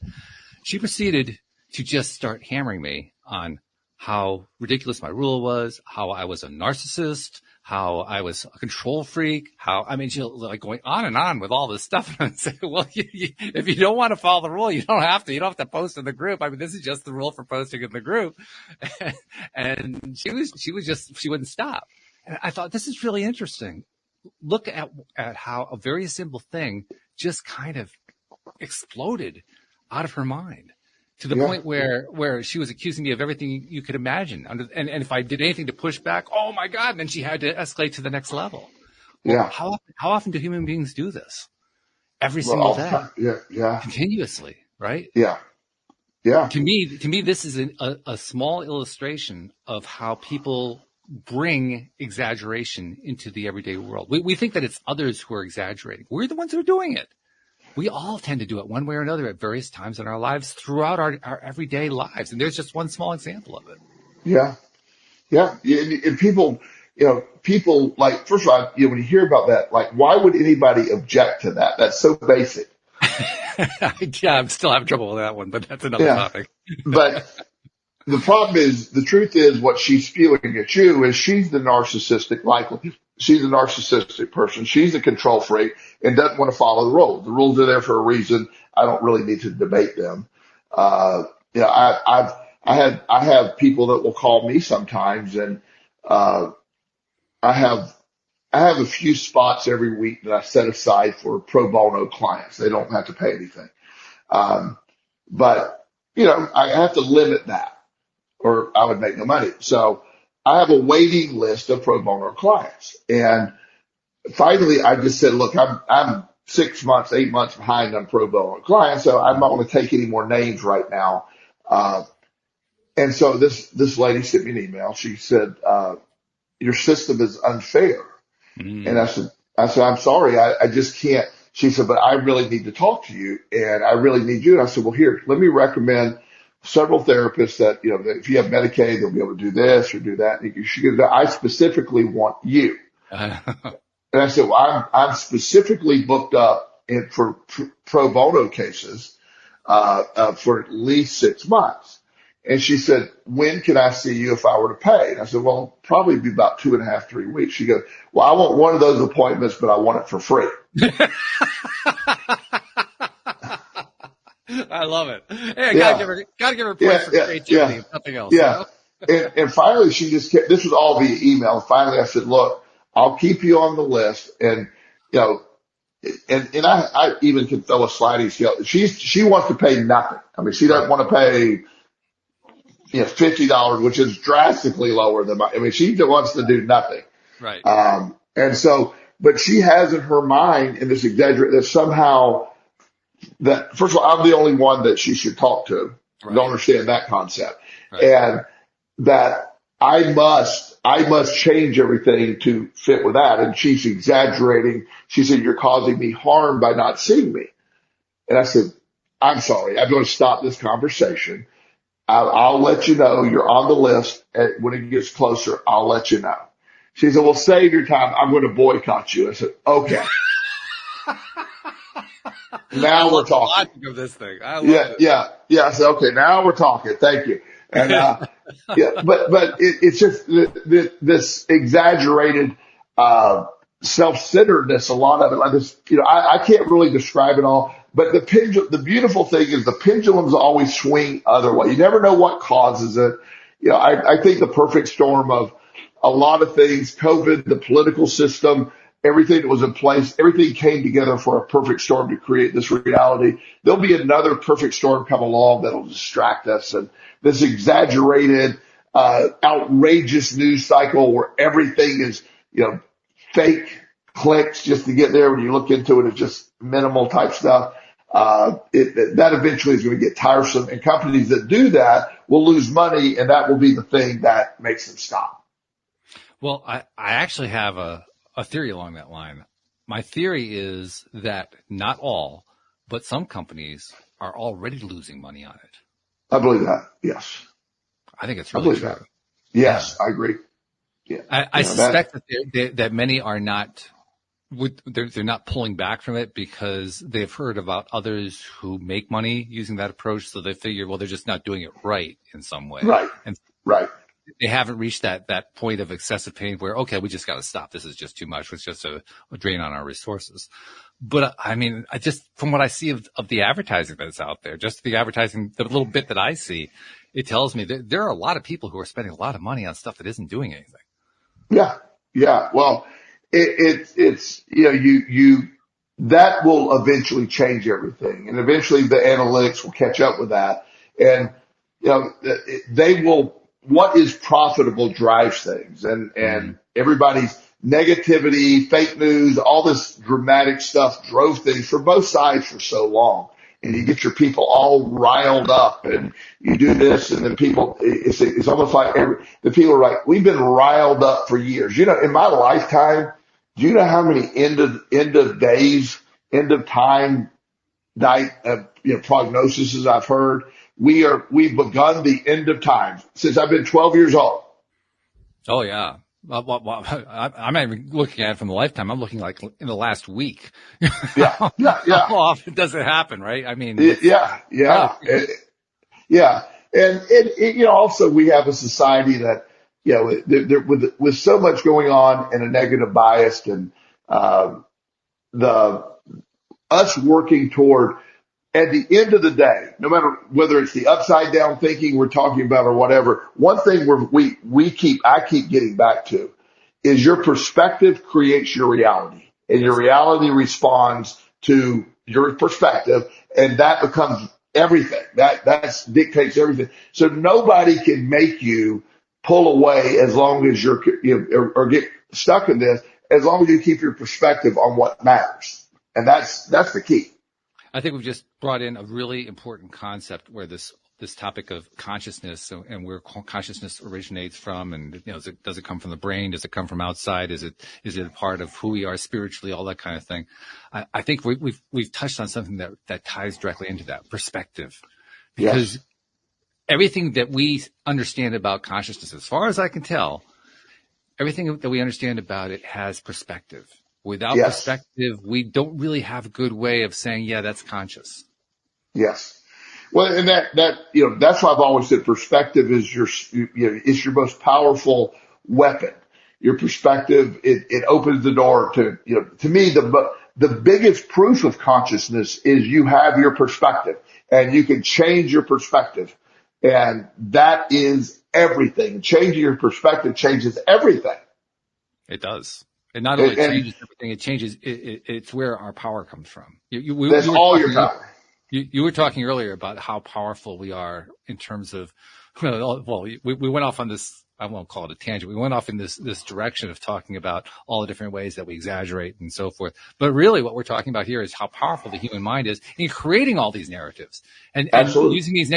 She proceeded to just start hammering me on how ridiculous my rule was, how I was a narcissist, how I was a control freak, like going on and on with all this stuff. And I'd say, well, if you don't want to follow the rule, you don't have to post in the group. I mean, this is just the rule for posting in the group. And she wouldn't stop. And I thought, this is really interesting. Look at how a very simple thing just kind of exploded out of her mind. To the point where she was accusing me of everything you could imagine. And if I did anything to push back, oh my God, and then she had to escalate to the next level. Well, Yeah. How often do human beings do this? Every single day. Yeah. Continuously, right? Yeah. Yeah. To me, this is a small illustration of how people bring exaggeration into the everyday world. We think that it's others who are exaggerating. We're the ones who are doing it. We all tend to do it one way or another at various times in our lives throughout our everyday lives. And there's just one small example of it. Yeah. Yeah. And people, like, first of all, when you hear about that, like, why would anybody object to that? That's so basic. Yeah, I'm still having trouble with that one, but that's another topic. But the problem is, the truth is, what she's spewing at you is she's the narcissistic, she's a narcissistic person. She's a control freak and doesn't want to follow the rules. The rules are there for a reason. I don't really need to debate them. I have people that will call me sometimes, and I have a few spots every week that I set aside for pro bono clients. They don't have to pay anything. But I have to limit that, or I would make no money. So I have a waiting list of pro bono clients. And finally, I just said, look, I'm 6 months, 8 months behind on pro bono clients, so I'm not going to take any more names right now. And so this lady sent me an email. She said, your system is unfair. Mm. And I said, I'm sorry, I just can't. She said, but I really need to talk to you, and I really need you. And I said, well, here, let me recommend several therapists that, if you have Medicaid, they'll be able to do this or do that. I specifically want you. And I said, well, I'm specifically booked up for pro bono cases, for at least 6 months. And she said, when can I see you if I were to pay? And I said, well, probably be about 2.5, 3 weeks. She goes, well, I want one of those appointments, but I want it for free. I love it. Hey, gotta give her points for creativity and nothing else. Yeah. And finally she just kept, this was all via email. Finally I said, look, I'll keep you on the list. And, and I even can throw a sliding scale. She wants to pay nothing. I mean, she doesn't want to pay, $50, which is drastically lower than she wants to do nothing. Right. And so, but she has in her mind, and this exaggerate, that somehow that, first of all, I'm the only one that she should talk to. Right. Don't understand that concept. Right. And that I must change everything to fit with that. And she's exaggerating. She said, you're causing me harm by not seeing me. And I said, I'm sorry. I'm going to stop this conversation. I'll let you know you're on the list. When it gets closer, I'll let you know. She said, well, save your time. I'm going to boycott you. I said, okay. Now we're talking. The logic of this thing. I love it. Yeah. I said, okay, now we're talking. Thank you. And, but it's just this exaggerated, self-centeredness, a lot of it. Like this, I can't really describe it all, but the beautiful thing is the pendulums always swing other way. You never know what causes it. I think the perfect storm of a lot of things, COVID, the political system, everything that was in place, everything came together for a perfect storm to create this reality. There'll be another perfect storm come along that'll distract us. And this exaggerated, outrageous news cycle where everything is, fake clicks just to get there. When you look into it, it's just minimal type stuff. That eventually is going to get tiresome, and companies that do that will lose money, and that will be the thing that makes them stop. Well, I actually have a theory along that line. My theory is that not all, but some companies are already losing money on it. I believe that. Yes. I think it's really true. That. Yes, yeah. I agree. Yeah. I suspect that many are not, they're not pulling back from it because they've heard about others who make money using that approach. So they figure, well, they're just not doing it right in some way. Right. And right. They haven't reached that point of excessive pain where, okay, we just got to stop. This is just too much. It's just a drain on our resources. But I mean, I just, from what I see of the advertising that's out there, just the advertising, the little bit that I see, it tells me that there are a lot of people who are spending a lot of money on stuff that isn't doing anything. Yeah. Yeah. Well, it's, that will eventually change everything. And eventually the analytics will catch up with that. And, they will, what is profitable drives things, and everybody's negativity, fake news, all this dramatic stuff drove things for both sides for so long. And you get your people all riled up, and you do this, and then people, it's almost like the people are like, we've been riled up for years. In my lifetime, do you know how many end of days, end of time night, prognoses I've heard? We've begun the end of time since I've been 12 years old. Oh yeah. Well, I'm not even looking at it from the lifetime. I'm looking like in the last week. Yeah. How often does it happen, right? I mean, yeah. And also we have a society that, with so much going on and a negative bias, and, us working toward, at the end of the day, no matter whether it's the upside down thinking we're talking about or whatever, one thing I keep getting back to is your perspective creates your reality, and your reality responds to your perspective, and that becomes everything. That dictates everything. So nobody can make you pull away as long as or get stuck in this, as long as you keep your perspective on what matters. And that's the key. I think we've just brought in a really important concept where this topic of consciousness and where consciousness originates from, and does it come from the brain? Does it come from outside? Is it a part of who we are spiritually? All that kind of thing. I think we've touched on something that ties directly into that perspective, because everything that we understand about consciousness, as far as I can tell, everything that we understand about it has perspective. Without perspective, we don't really have a good way of saying, yeah, that's conscious. Yes. Well, and that's why I've always said perspective is it's your most powerful weapon. Your perspective, it opens the door to me, the biggest proof of consciousness is you have your perspective, and you can change your perspective. And that is everything. Changing your perspective changes everything. It does. It not only changes everything, it changes, it's where our power comes from. That's all your power. You were talking earlier about how powerful we are in terms of, we went off on this, I won't call it a tangent. We went off in this direction of talking about all the different ways that we exaggerate and so forth. But really what we're talking about here is how powerful the human mind is in creating all these narratives and using these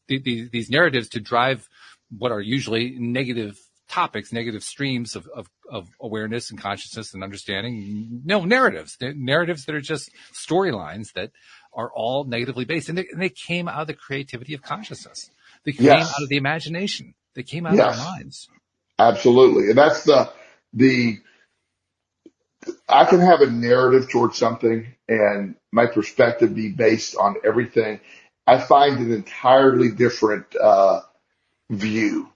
these narratives to drive what are usually negative topics, negative streams of awareness and consciousness and understanding. Narratives that are just storylines that are all negatively based. And they came out of the creativity of consciousness. They came Yes. out of the imagination. They came out Yes. of our minds. Absolutely. And that's I can have a narrative towards something and my perspective be based on everything. I find an entirely different view.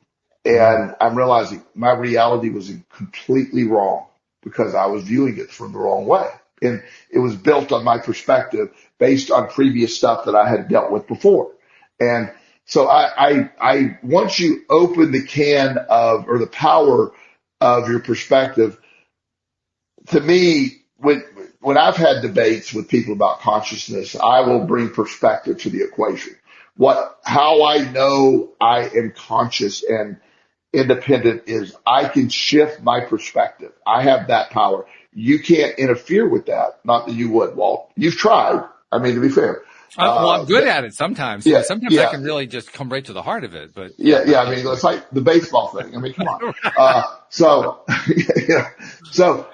And I'm realizing my reality was completely wrong because I was viewing it from the wrong way. And it was built on my perspective based on previous stuff that I had dealt with before. And so I once you open the can of, or the power of your perspective, to me, when I've had debates with people about consciousness, I will bring perspective to the equation. How I know I am conscious and independent is I can shift my perspective. I have that power. You can't interfere with that. Not that you would, Walt. You've tried. I mean, to be fair. Well, I'm good at it sometimes. Yeah, Sometimes I can really just come right to the heart of it. But yeah. I mean, it's like the baseball thing. I mean, come on.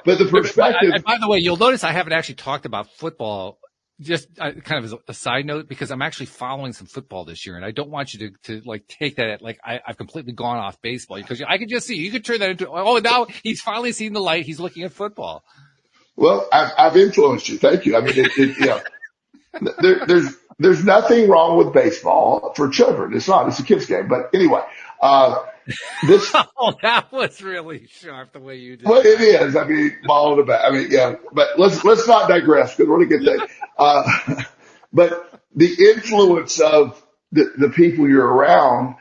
But the perspective. And by the way, you'll notice I haven't actually talked about football. Just kind of as a side note, because I'm actually following some football this year, and I don't want you to like take that like I've completely gone off baseball, because I could just see you could turn that into, oh, now he's finally seen the light. He's looking at football. Well, I've influenced you. Thank you. I mean, there's nothing wrong with baseball for children. It's not. It's a kid's game. But anyway, this. Oh, that was really sharp the way you did. Well, it is. I mean, ball in the back. I mean, yeah. But let's not digress because we're going to get that. But the influence of the people you're around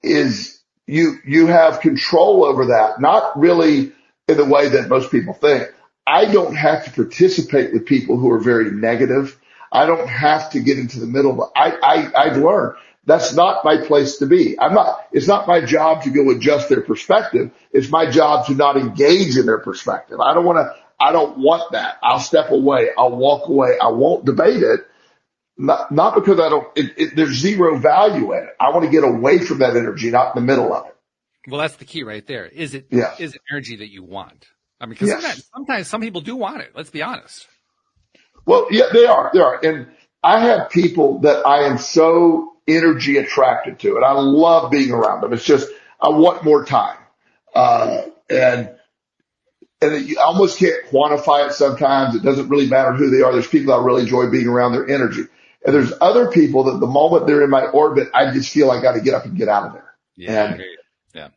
is you have control over that. Not really in the way that most people think. I don't have to participate with people who are very negative. I don't have to get into the middle. I've learned that's not my place to be. It's not my job to go adjust their perspective. It's my job to not engage in their perspective. I don't want that. I'll step away. I'll walk away. I won't debate it. Not because there's zero value in it. I want to get away from that energy, not in the middle of it. Well, that's the key right there. Is it energy that you want? I mean, because sometimes some people do want it. Let's be honest. Well, yeah, they are. And I have people that I am so energy attracted to, and I love being around them. It's just, I want more time. And you almost can't quantify it sometimes. It doesn't really matter who they are. There's people I really enjoy being around, their energy. And there's other people that the moment they're in my orbit, I just feel I got to get up and get out of there. Yeah.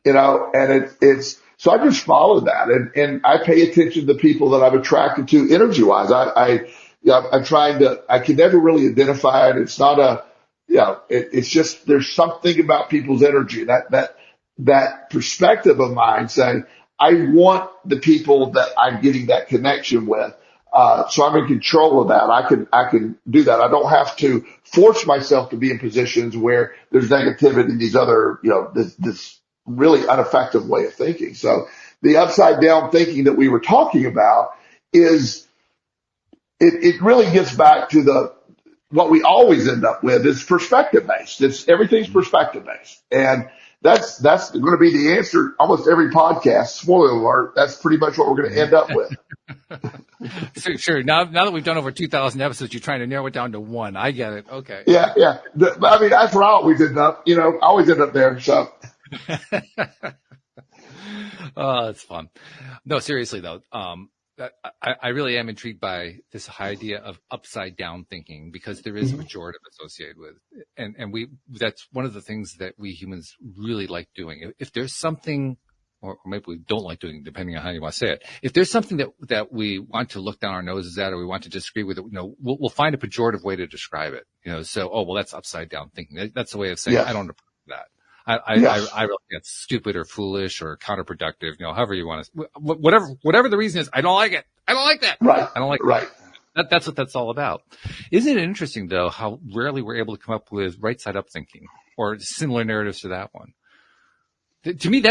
And it's, so I just follow that, and I pay attention to the people that I'm attracted to energy wise. I'm trying to, I can never really identify it. It's not it's just, there's something about people's energy, that perspective of mine saying, I want the people that I'm getting that connection with. So I'm in control of that. I can do that. I don't have to force myself to be in positions where there's negativity and these other, this really ineffective way of thinking. So the upside down thinking that we were talking about is, it really gets back to what we always end up with is perspective based. Everything's perspective based. And that's going to be the answer almost every podcast. Spoiler alert. That's pretty much what we're going to end up with. Sure. Now that we've done over 2,000 episodes, you're trying to narrow it down to one. I get it. Okay. Yeah. I mean, that's where I always end up. I always end up there. So. Oh, that's fun. No, seriously though. I really am intrigued by this idea of upside down thinking, because there is a pejorative associated with it. And that's one of the things that we humans really like doing. If there's something, or maybe we don't like doing, depending on how you want to say it. If there's something that we want to look down our noses at, or we want to disagree with it, we'll find a pejorative way to describe it. So, that's upside down thinking. That's a way of saying, I don't approve of that. I really think it's stupid or foolish or counterproductive, however you want to, whatever the reason is, I don't like it. I don't like that. Right. I don't like right. that. That's what that's all about. Isn't it interesting though, how rarely we're able to come up with right side up thinking or similar narratives to that one? To me,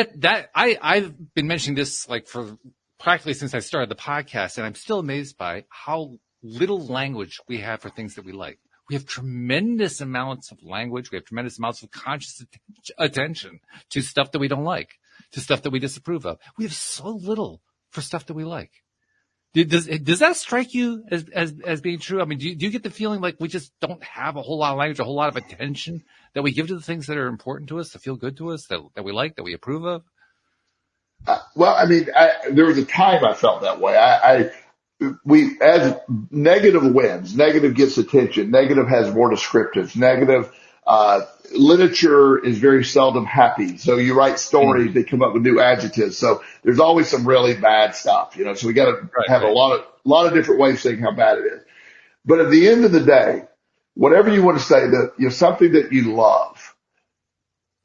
I've been mentioning this like for practically since I started the podcast, and I'm still amazed by how little language we have for things that we like. We have tremendous amounts of language. We have tremendous amounts of conscious attention to stuff that we don't like, to stuff that we disapprove of. We have so little for stuff that we like. Does that strike you as being true? I mean, do you get the feeling like we just don't have a whole lot of language, a whole lot of attention that we give to the things that are important to us, that feel good to us, that we like, that we approve of? Well, I mean, there was a time I felt that way. As negative wins, negative gets attention, negative has more descriptives, negative, literature is very seldom happy. So you write stories, they come up with new adjectives. So there's always some really bad stuff, so we got to have a lot of different ways of saying how bad it is. But at the end of the day, whatever you want to say, that something that you love,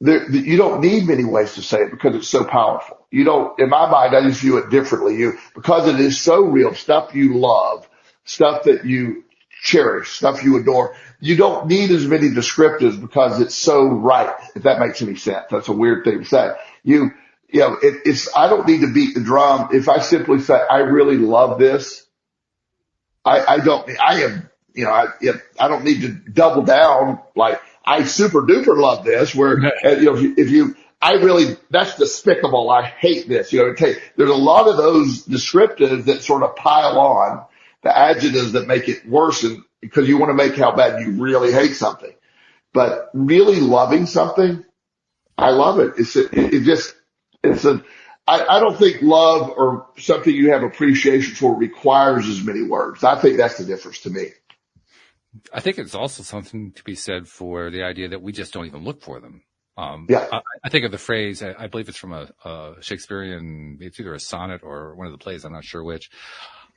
you don't need many ways to say it because it's so powerful. You don't, in my mind, I just view it differently. Because it is so real, stuff you love, stuff that you cherish, stuff you adore. You don't need as many descriptives because it's so right. If that makes any sense, that's a weird thing to say. I don't need to beat the drum. If I simply say, I really love this, I don't need to double down like, I super duper love this, where, that's despicable. I hate this. There's a lot of those descriptives that sort of pile on the adjectives that make it worse, and because you want to make how bad you really hate something. But really loving something, I love it. I don't think love or something you have appreciation for requires as many words. I think that's the difference to me. I think it's also something to be said for the idea that we just don't even look for them. I think of the phrase, I believe it's from a Shakespearean, it's either a sonnet or one of the plays, I'm not sure which.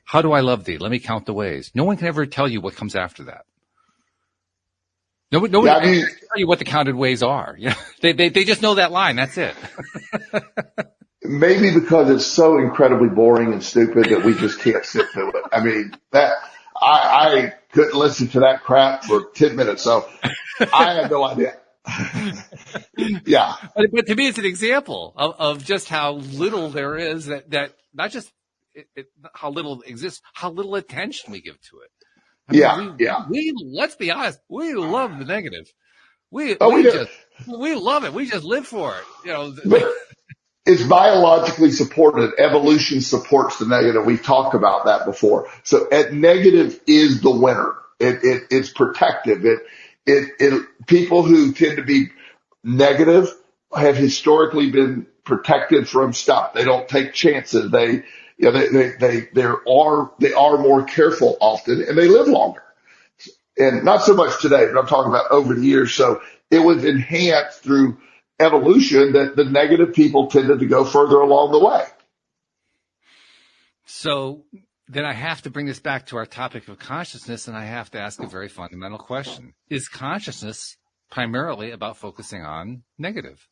How do I love thee? Let me count the ways. No one can ever tell you what comes after that. Nobody can tell you what the counted ways are. They just know that line. That's it. Maybe because it's so incredibly boring and stupid that we just can't sit through it. I mean, I couldn't listen to that crap for 10 minutes, so I had no idea. Yeah. But to me, it's an example of just how little there is that not just how little exists, how little attention we give to it. Let's be honest, we love the negative. We love it. We just live for it. But it's biologically supported. Evolution supports the negative. We've talked about that before. So negative is the winner. It's protective. People who tend to be negative have historically been protected from stuff. They don't take chances. They are more careful often, and they live longer. And not so much today, but I'm talking about over the years. So it was enhanced through evolution that the negative people tended to go further along the way. So then I have to bring this back to our topic of consciousness, and I have to ask a very fundamental question. Is consciousness primarily about focusing on negative?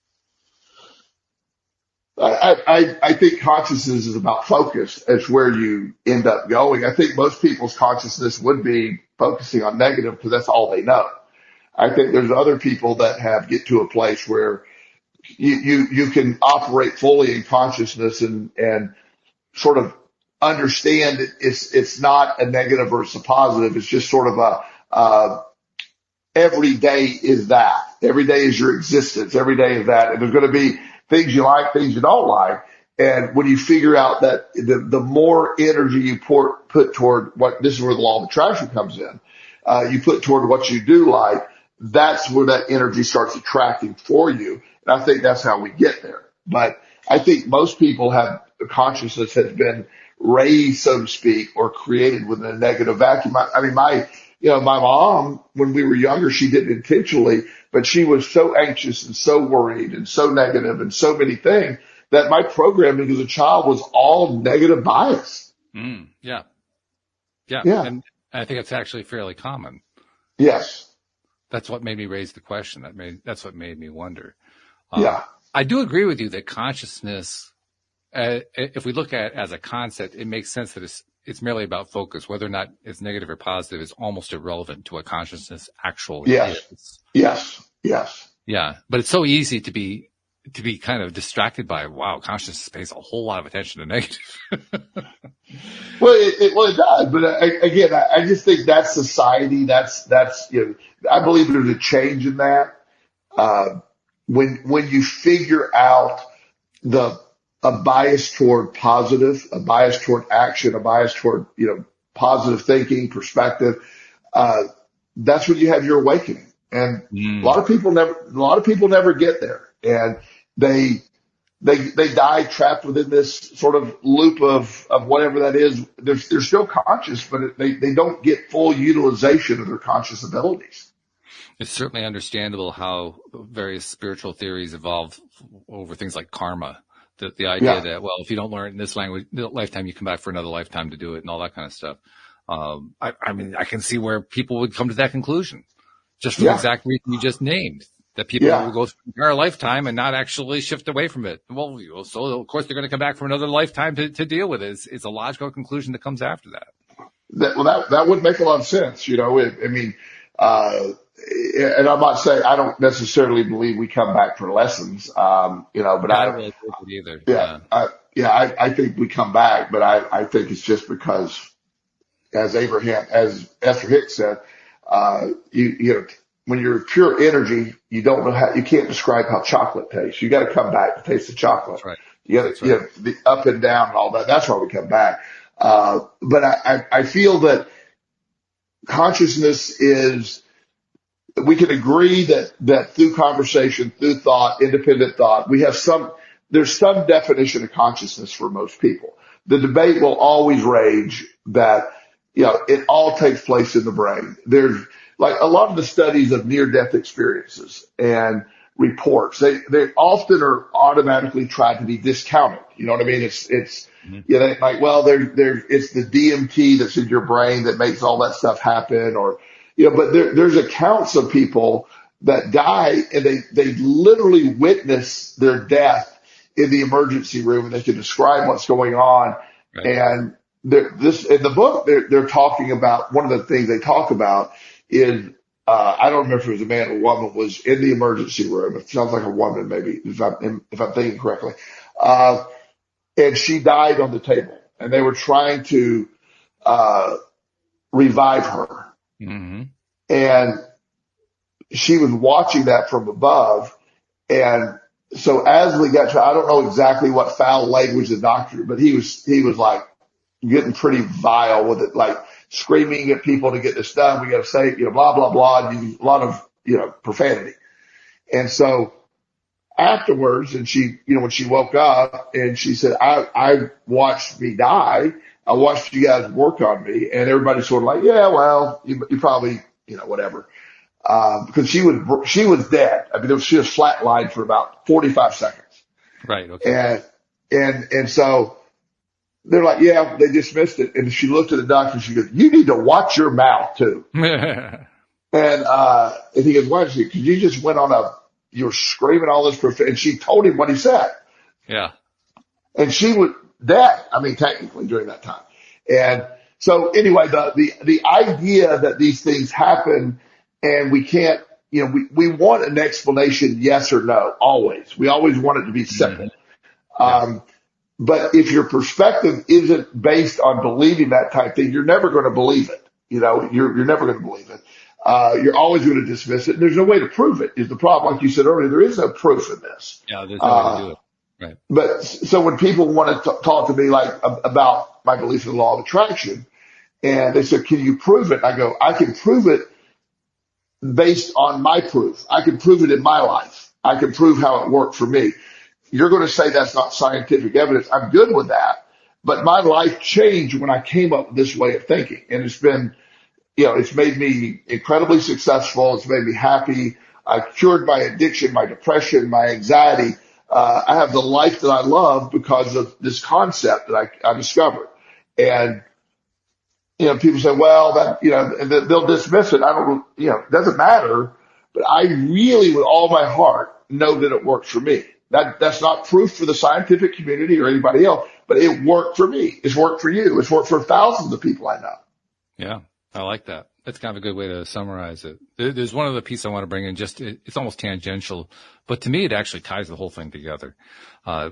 I think consciousness is about focus. It's where you end up going. I think most people's consciousness would be focusing on negative because that's all they know. I think there's other people that get to a place where you can operate fully in consciousness and sort of understand that it's not a negative versus a positive. It's just sort of every day is that. Every day is your existence. Every day is that. And there's going to be things you like, things you don't like. And when you figure out that the more energy you put toward this is where the law of attraction comes in, you put toward what you do like, that's where that energy starts attracting for you. And I think that's how we get there. But I think most people have a consciousness has been raised, so to speak, or created within a negative vacuum. My mom, when we were younger, she did it intentionally, but she was so anxious and so worried and so negative and so many things that my programming as a child was all negative bias. Yeah. And I think it's actually fairly common. Yes. That's what made me raise the question. That's what made me wonder. I do agree with you that consciousness, if we look at it as a concept, it makes sense that it's merely about focus. Whether or not it's negative or positive is almost irrelevant to what consciousness actually is. Yes. Yeah. But it's so easy to be kind of distracted by, wow, consciousness pays a whole lot of attention to negative. Well, it does. But again, I just think that's society. That's I believe there's a change in that. When you figure out the a bias toward positive, a bias toward action, a bias toward, positive thinking, perspective, that's when you have your awakening. And a lot of people never get there, and they die trapped within this sort of loop of whatever that is. They're still conscious, but they don't get full utilization of their conscious abilities. It's certainly understandable how various spiritual theories evolve over things like karma. The idea that, well, if you don't learn in this lifetime, you come back for another lifetime to do it and all that kind of stuff. I mean, I can see where people would come to that conclusion just for the exact reason you just named, that people will go through an entire lifetime and not actually shift away from it. Well, so of course they're going to come back for another lifetime to deal with it. It's a logical conclusion that comes after that. That would make a lot of sense. And I'm not saying I don't necessarily believe we come back for lessons, but I don't really think it either. I think we come back, but I think it's just because, as Esther Hicks said, when you're pure energy, you don't know you can't describe how chocolate tastes. You got to come back to taste the chocolate. That's right. You got to, the up and down and all that. That's why we come back. But I feel that consciousness is, we can agree that through conversation, through thought, independent thought, there's some definition of consciousness for most people. The debate will always rage that, it all takes place in the brain. There's like a lot of the studies of near-death experiences and reports, they often are automatically tried to be discounted. You know what I mean? It's it's the DMT that's in your brain that makes all that stuff happen, or, but there's accounts of people that die and they literally witness their death in the emergency room, and they can describe what's going on. Right. And in the book, they're talking about, one of the things they talk about is, I don't remember if it was a man or a woman, was in the emergency room. It sounds like a woman, maybe, if I'm thinking correctly. And she died on the table, and they were trying to, revive her. Mm-hmm. And she was watching that from above. And so as we got to, I don't know exactly what foul language the doctor, but he was like getting pretty vile with it, like screaming at people to get this done. We got to say, blah, blah, blah, and a lot of, profanity. And so afterwards, and she, when she woke up and she said, I watched me die. I watched you guys work on me, and everybody's sort of like, yeah, well, you probably, whatever. Because she was dead. I mean, she was flatlined for about 45 seconds. Right. Okay. And so they're like, yeah, they dismissed it. And she looked at the doctor and she goes, you need to watch your mouth too. And he goes, why? She, because you just went on you were screaming all this and she told him what he said. Yeah. And she was dead. I mean, technically during that time. And so anyway, the idea that these things happen and we can't, we want an explanation, yes or no, always. We always want it to be simple. Mm-hmm. But if your perspective isn't based on believing that type thing, you're never going to believe it. You're never going to believe it. You're always going to dismiss it. And there's no way to prove it is the problem. Like you said earlier, there is no proof in this. Yeah, there's no way to do it. Right. But so when people want to talk to me about my belief in the law of attraction, and they say, can you prove it? I go, I can prove it based on my proof. I can prove it in my life. I can prove how it worked for me. You're going to say that's not scientific evidence. I'm good with that. But my life changed when I came up with this way of thinking. And it's been, it's made me incredibly successful. It's made me happy. I cured my addiction, my depression, my anxiety. I have the life that I love because of this concept that I discovered. And, people say, well, that, and they'll dismiss it. I don't, it doesn't matter. But I really, with all my heart, know that it works for me. That's not proof for the scientific community or anybody else, but it worked for me. It's worked for you. It's worked for thousands of people I know. Yeah, I like that. That's kind of a good way to summarize it. There's one other piece I want to bring in, it's almost tangential, but to me it actually ties the whole thing together.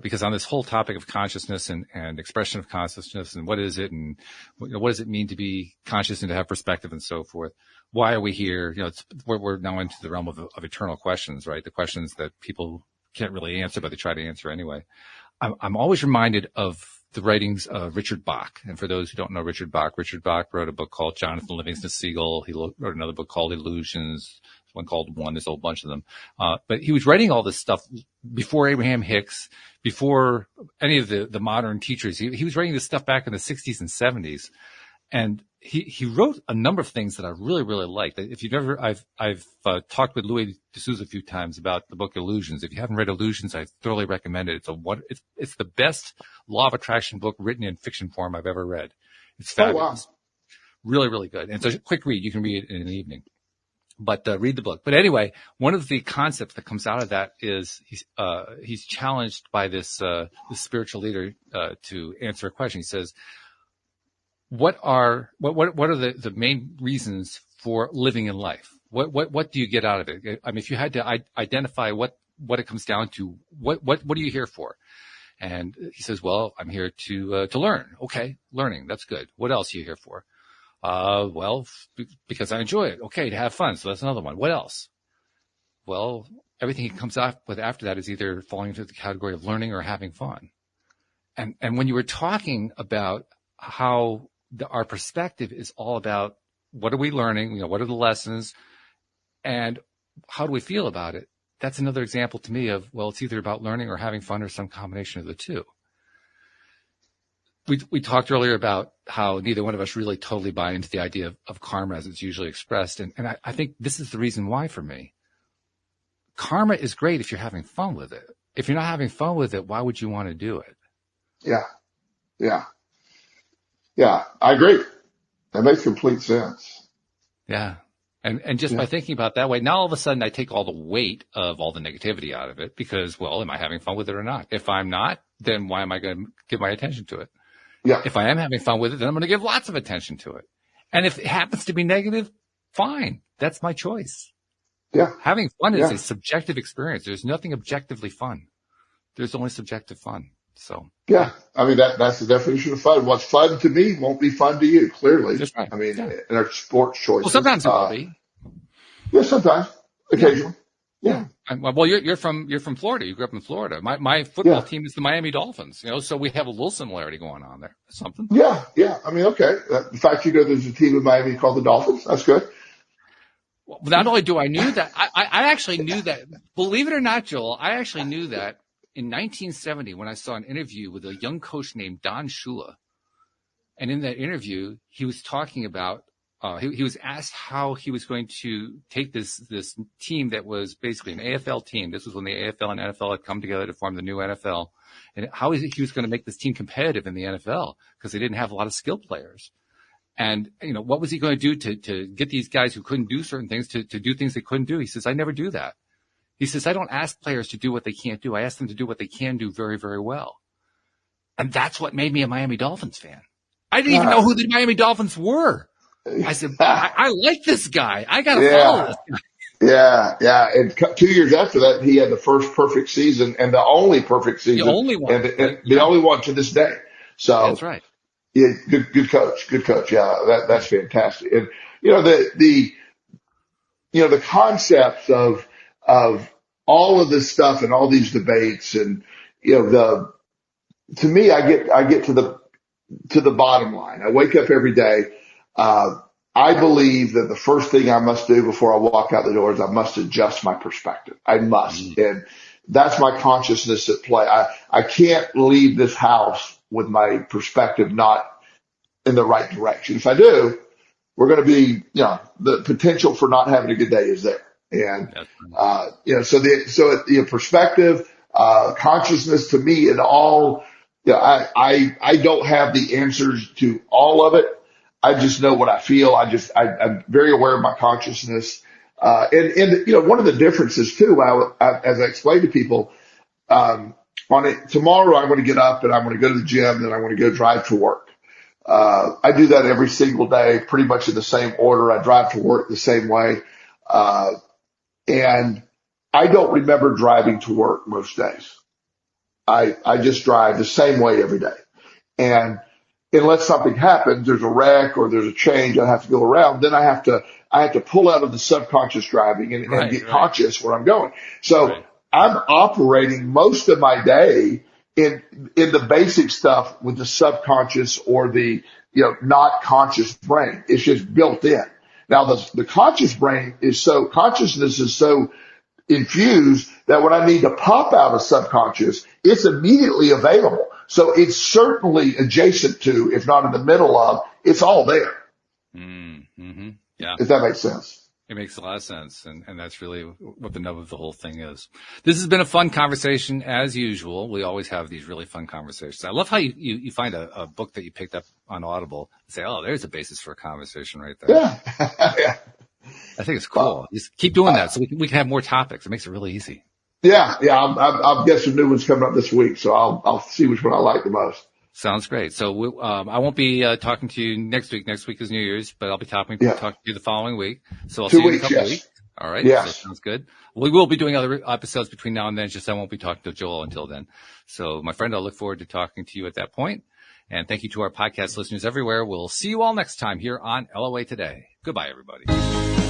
Because on this whole topic of consciousness and expression of consciousness and what is it and what does it mean to be conscious and to have perspective and so forth? Why are we here? We're now into the realm of eternal questions, right? The questions that people can't really answer, but they try to answer anyway. I'm always reminded of the writings of Richard Bach. And for those who don't know Richard Bach wrote a book called Jonathan Livingston Seagull. He wrote another book called Illusions, one called One. There's a whole bunch of them. But he was writing all this stuff before Abraham Hicks, before any of the modern teachers. He was writing this stuff back in the 60s and 70s. And he wrote a number of things that I really, really liked. If you've ever, I've talked with Louis D'Souza a few times about the book Illusions. If you haven't read Illusions, I thoroughly recommend it. It's the best law of attraction book written in fiction form I've ever read. It's fabulous. Oh, wow. Really, really good. And it's a quick read. You can read it in an evening, but read the book. But anyway, one of the concepts that comes out of that is he's challenged by this spiritual leader to answer a question. He says, What are the main reasons for living in life? What do you get out of it? I mean, if you had to identify what it comes down to, what are you here for? And he says, well, I'm here to learn. Okay, learning, that's good. What else are you here for? Well, because I enjoy it. Okay, to have fun. So that's another one. What else? Well, everything he comes up with after that is either falling into the category of learning or having fun. And when you were talking about how our perspective is all about what are we learning, what are the lessons, and how do we feel about it? That's another example to me of, well, it's either about learning or having fun or some combination of the two. We talked earlier about how neither one of us really totally buy into the idea of karma as it's usually expressed. And I think this is the reason why for me. Karma is great if you're having fun with it. If you're not having fun with it, why would you want to do it? Yeah, I agree. That makes complete sense. Yeah. And just by thinking about it that way, now all of a sudden I take all the weight of all the negativity out of it because, well, am I having fun with it or not? If I'm not, then why am I going to give my attention to it? Yeah. If I am having fun with it, then I'm going to give lots of attention to it. And if it happens to be negative, fine. That's my choice. Yeah. Having fun is a subjective experience. There's nothing objectively fun. There's only subjective fun. So yeah, I mean that's the definition of fun. What's fun to me won't be fun to you. Clearly, that's right. I mean, in our sports choices. Well, sometimes it will be. Yeah, sometimes, occasionally. Yeah. Well, you're from Florida. You grew up in Florida. My football team is the Miami Dolphins. So we have a little similarity going on there. Something. Yeah. I mean, okay. The fact there's a team in Miami called the Dolphins, that's good. Well, not only do I knew that, I actually knew that. Believe it or not, Joel, I actually knew that. In 1970, when I saw an interview with a young coach named Don Shula, and in that interview, he was talking about, he was asked how he was going to take this team that was basically an AFL team. This was when the AFL and NFL had come together to form the new NFL, and how he was going to make this team competitive in the NFL because they didn't have a lot of skilled players. And, what was he going to do to get these guys who couldn't do certain things to do things they couldn't do? He says, I never do that. He says, I don't ask players to do what they can't do. I ask them to do what they can do very, very well. And that's what made me a Miami Dolphins fan. I didn't even know who the Miami Dolphins were. I said, I like this guy. I got to follow this guy. Yeah. And 2 years after that, he had the first perfect season and the only perfect season. The only one. And the only one to this day. So that's right. Yeah, good coach. Yeah, that's fantastic. And, the concepts of all of this stuff and all these debates and, to me, I get to the bottom line. I wake up every day. I believe that the first thing I must do before I walk out the door is I must adjust my perspective. I must. And that's my consciousness at play. I can't leave this house with my perspective not in the right direction. If I do, we're going to be, the potential for not having a good day is there. And, so perspective, consciousness to me it all, I don't have the answers to all of it. I just know what I feel. I'm very aware of my consciousness. And one of the differences too, as I explain to people, tomorrow I'm going to get up and I'm going to go to the gym and then I'm going to go drive to work. I do that every single day, pretty much in the same order. I drive to work the same way. And I don't remember driving to work most days. I just drive the same way every day. And unless something happens, there's a wreck or there's a change, I have to go around, then I have to pull out of the subconscious driving and get conscious where I'm going. So I'm operating most of my day in the basic stuff with the subconscious or the, not conscious brain. It's just built in. Now the conscious brain consciousness is so infused that when I need to pop out of subconscious, it's immediately available. So it's certainly adjacent to, if not in the middle of, it's all there. Mm-hmm. Yeah. If that makes sense. It makes a lot of sense. And that's really what the nub of the whole thing is. This has been a fun conversation as usual. We always have these really fun conversations. I love how you find a book that you picked up on Audible and say, oh, there's a basis for a conversation right there. Yeah. Yeah. I think it's cool. Just keep doing that so we can have more topics. It makes it really easy. Yeah. Yeah. I've got some new ones coming up this week, so I'll see which one I like the most. Sounds great. So I won't be talking to you next week. Next week is New Year's, but I'll be talking to you the following week. So I'll see you in a couple weeks. All right. Yes. So sounds good. We will be doing other episodes between now and then. Just I won't be talking to Joel until then. So my friend, I'll look forward to talking to you at that point. And thank you to our podcast listeners everywhere. We'll see you all next time here on LOA Today. Goodbye, everybody.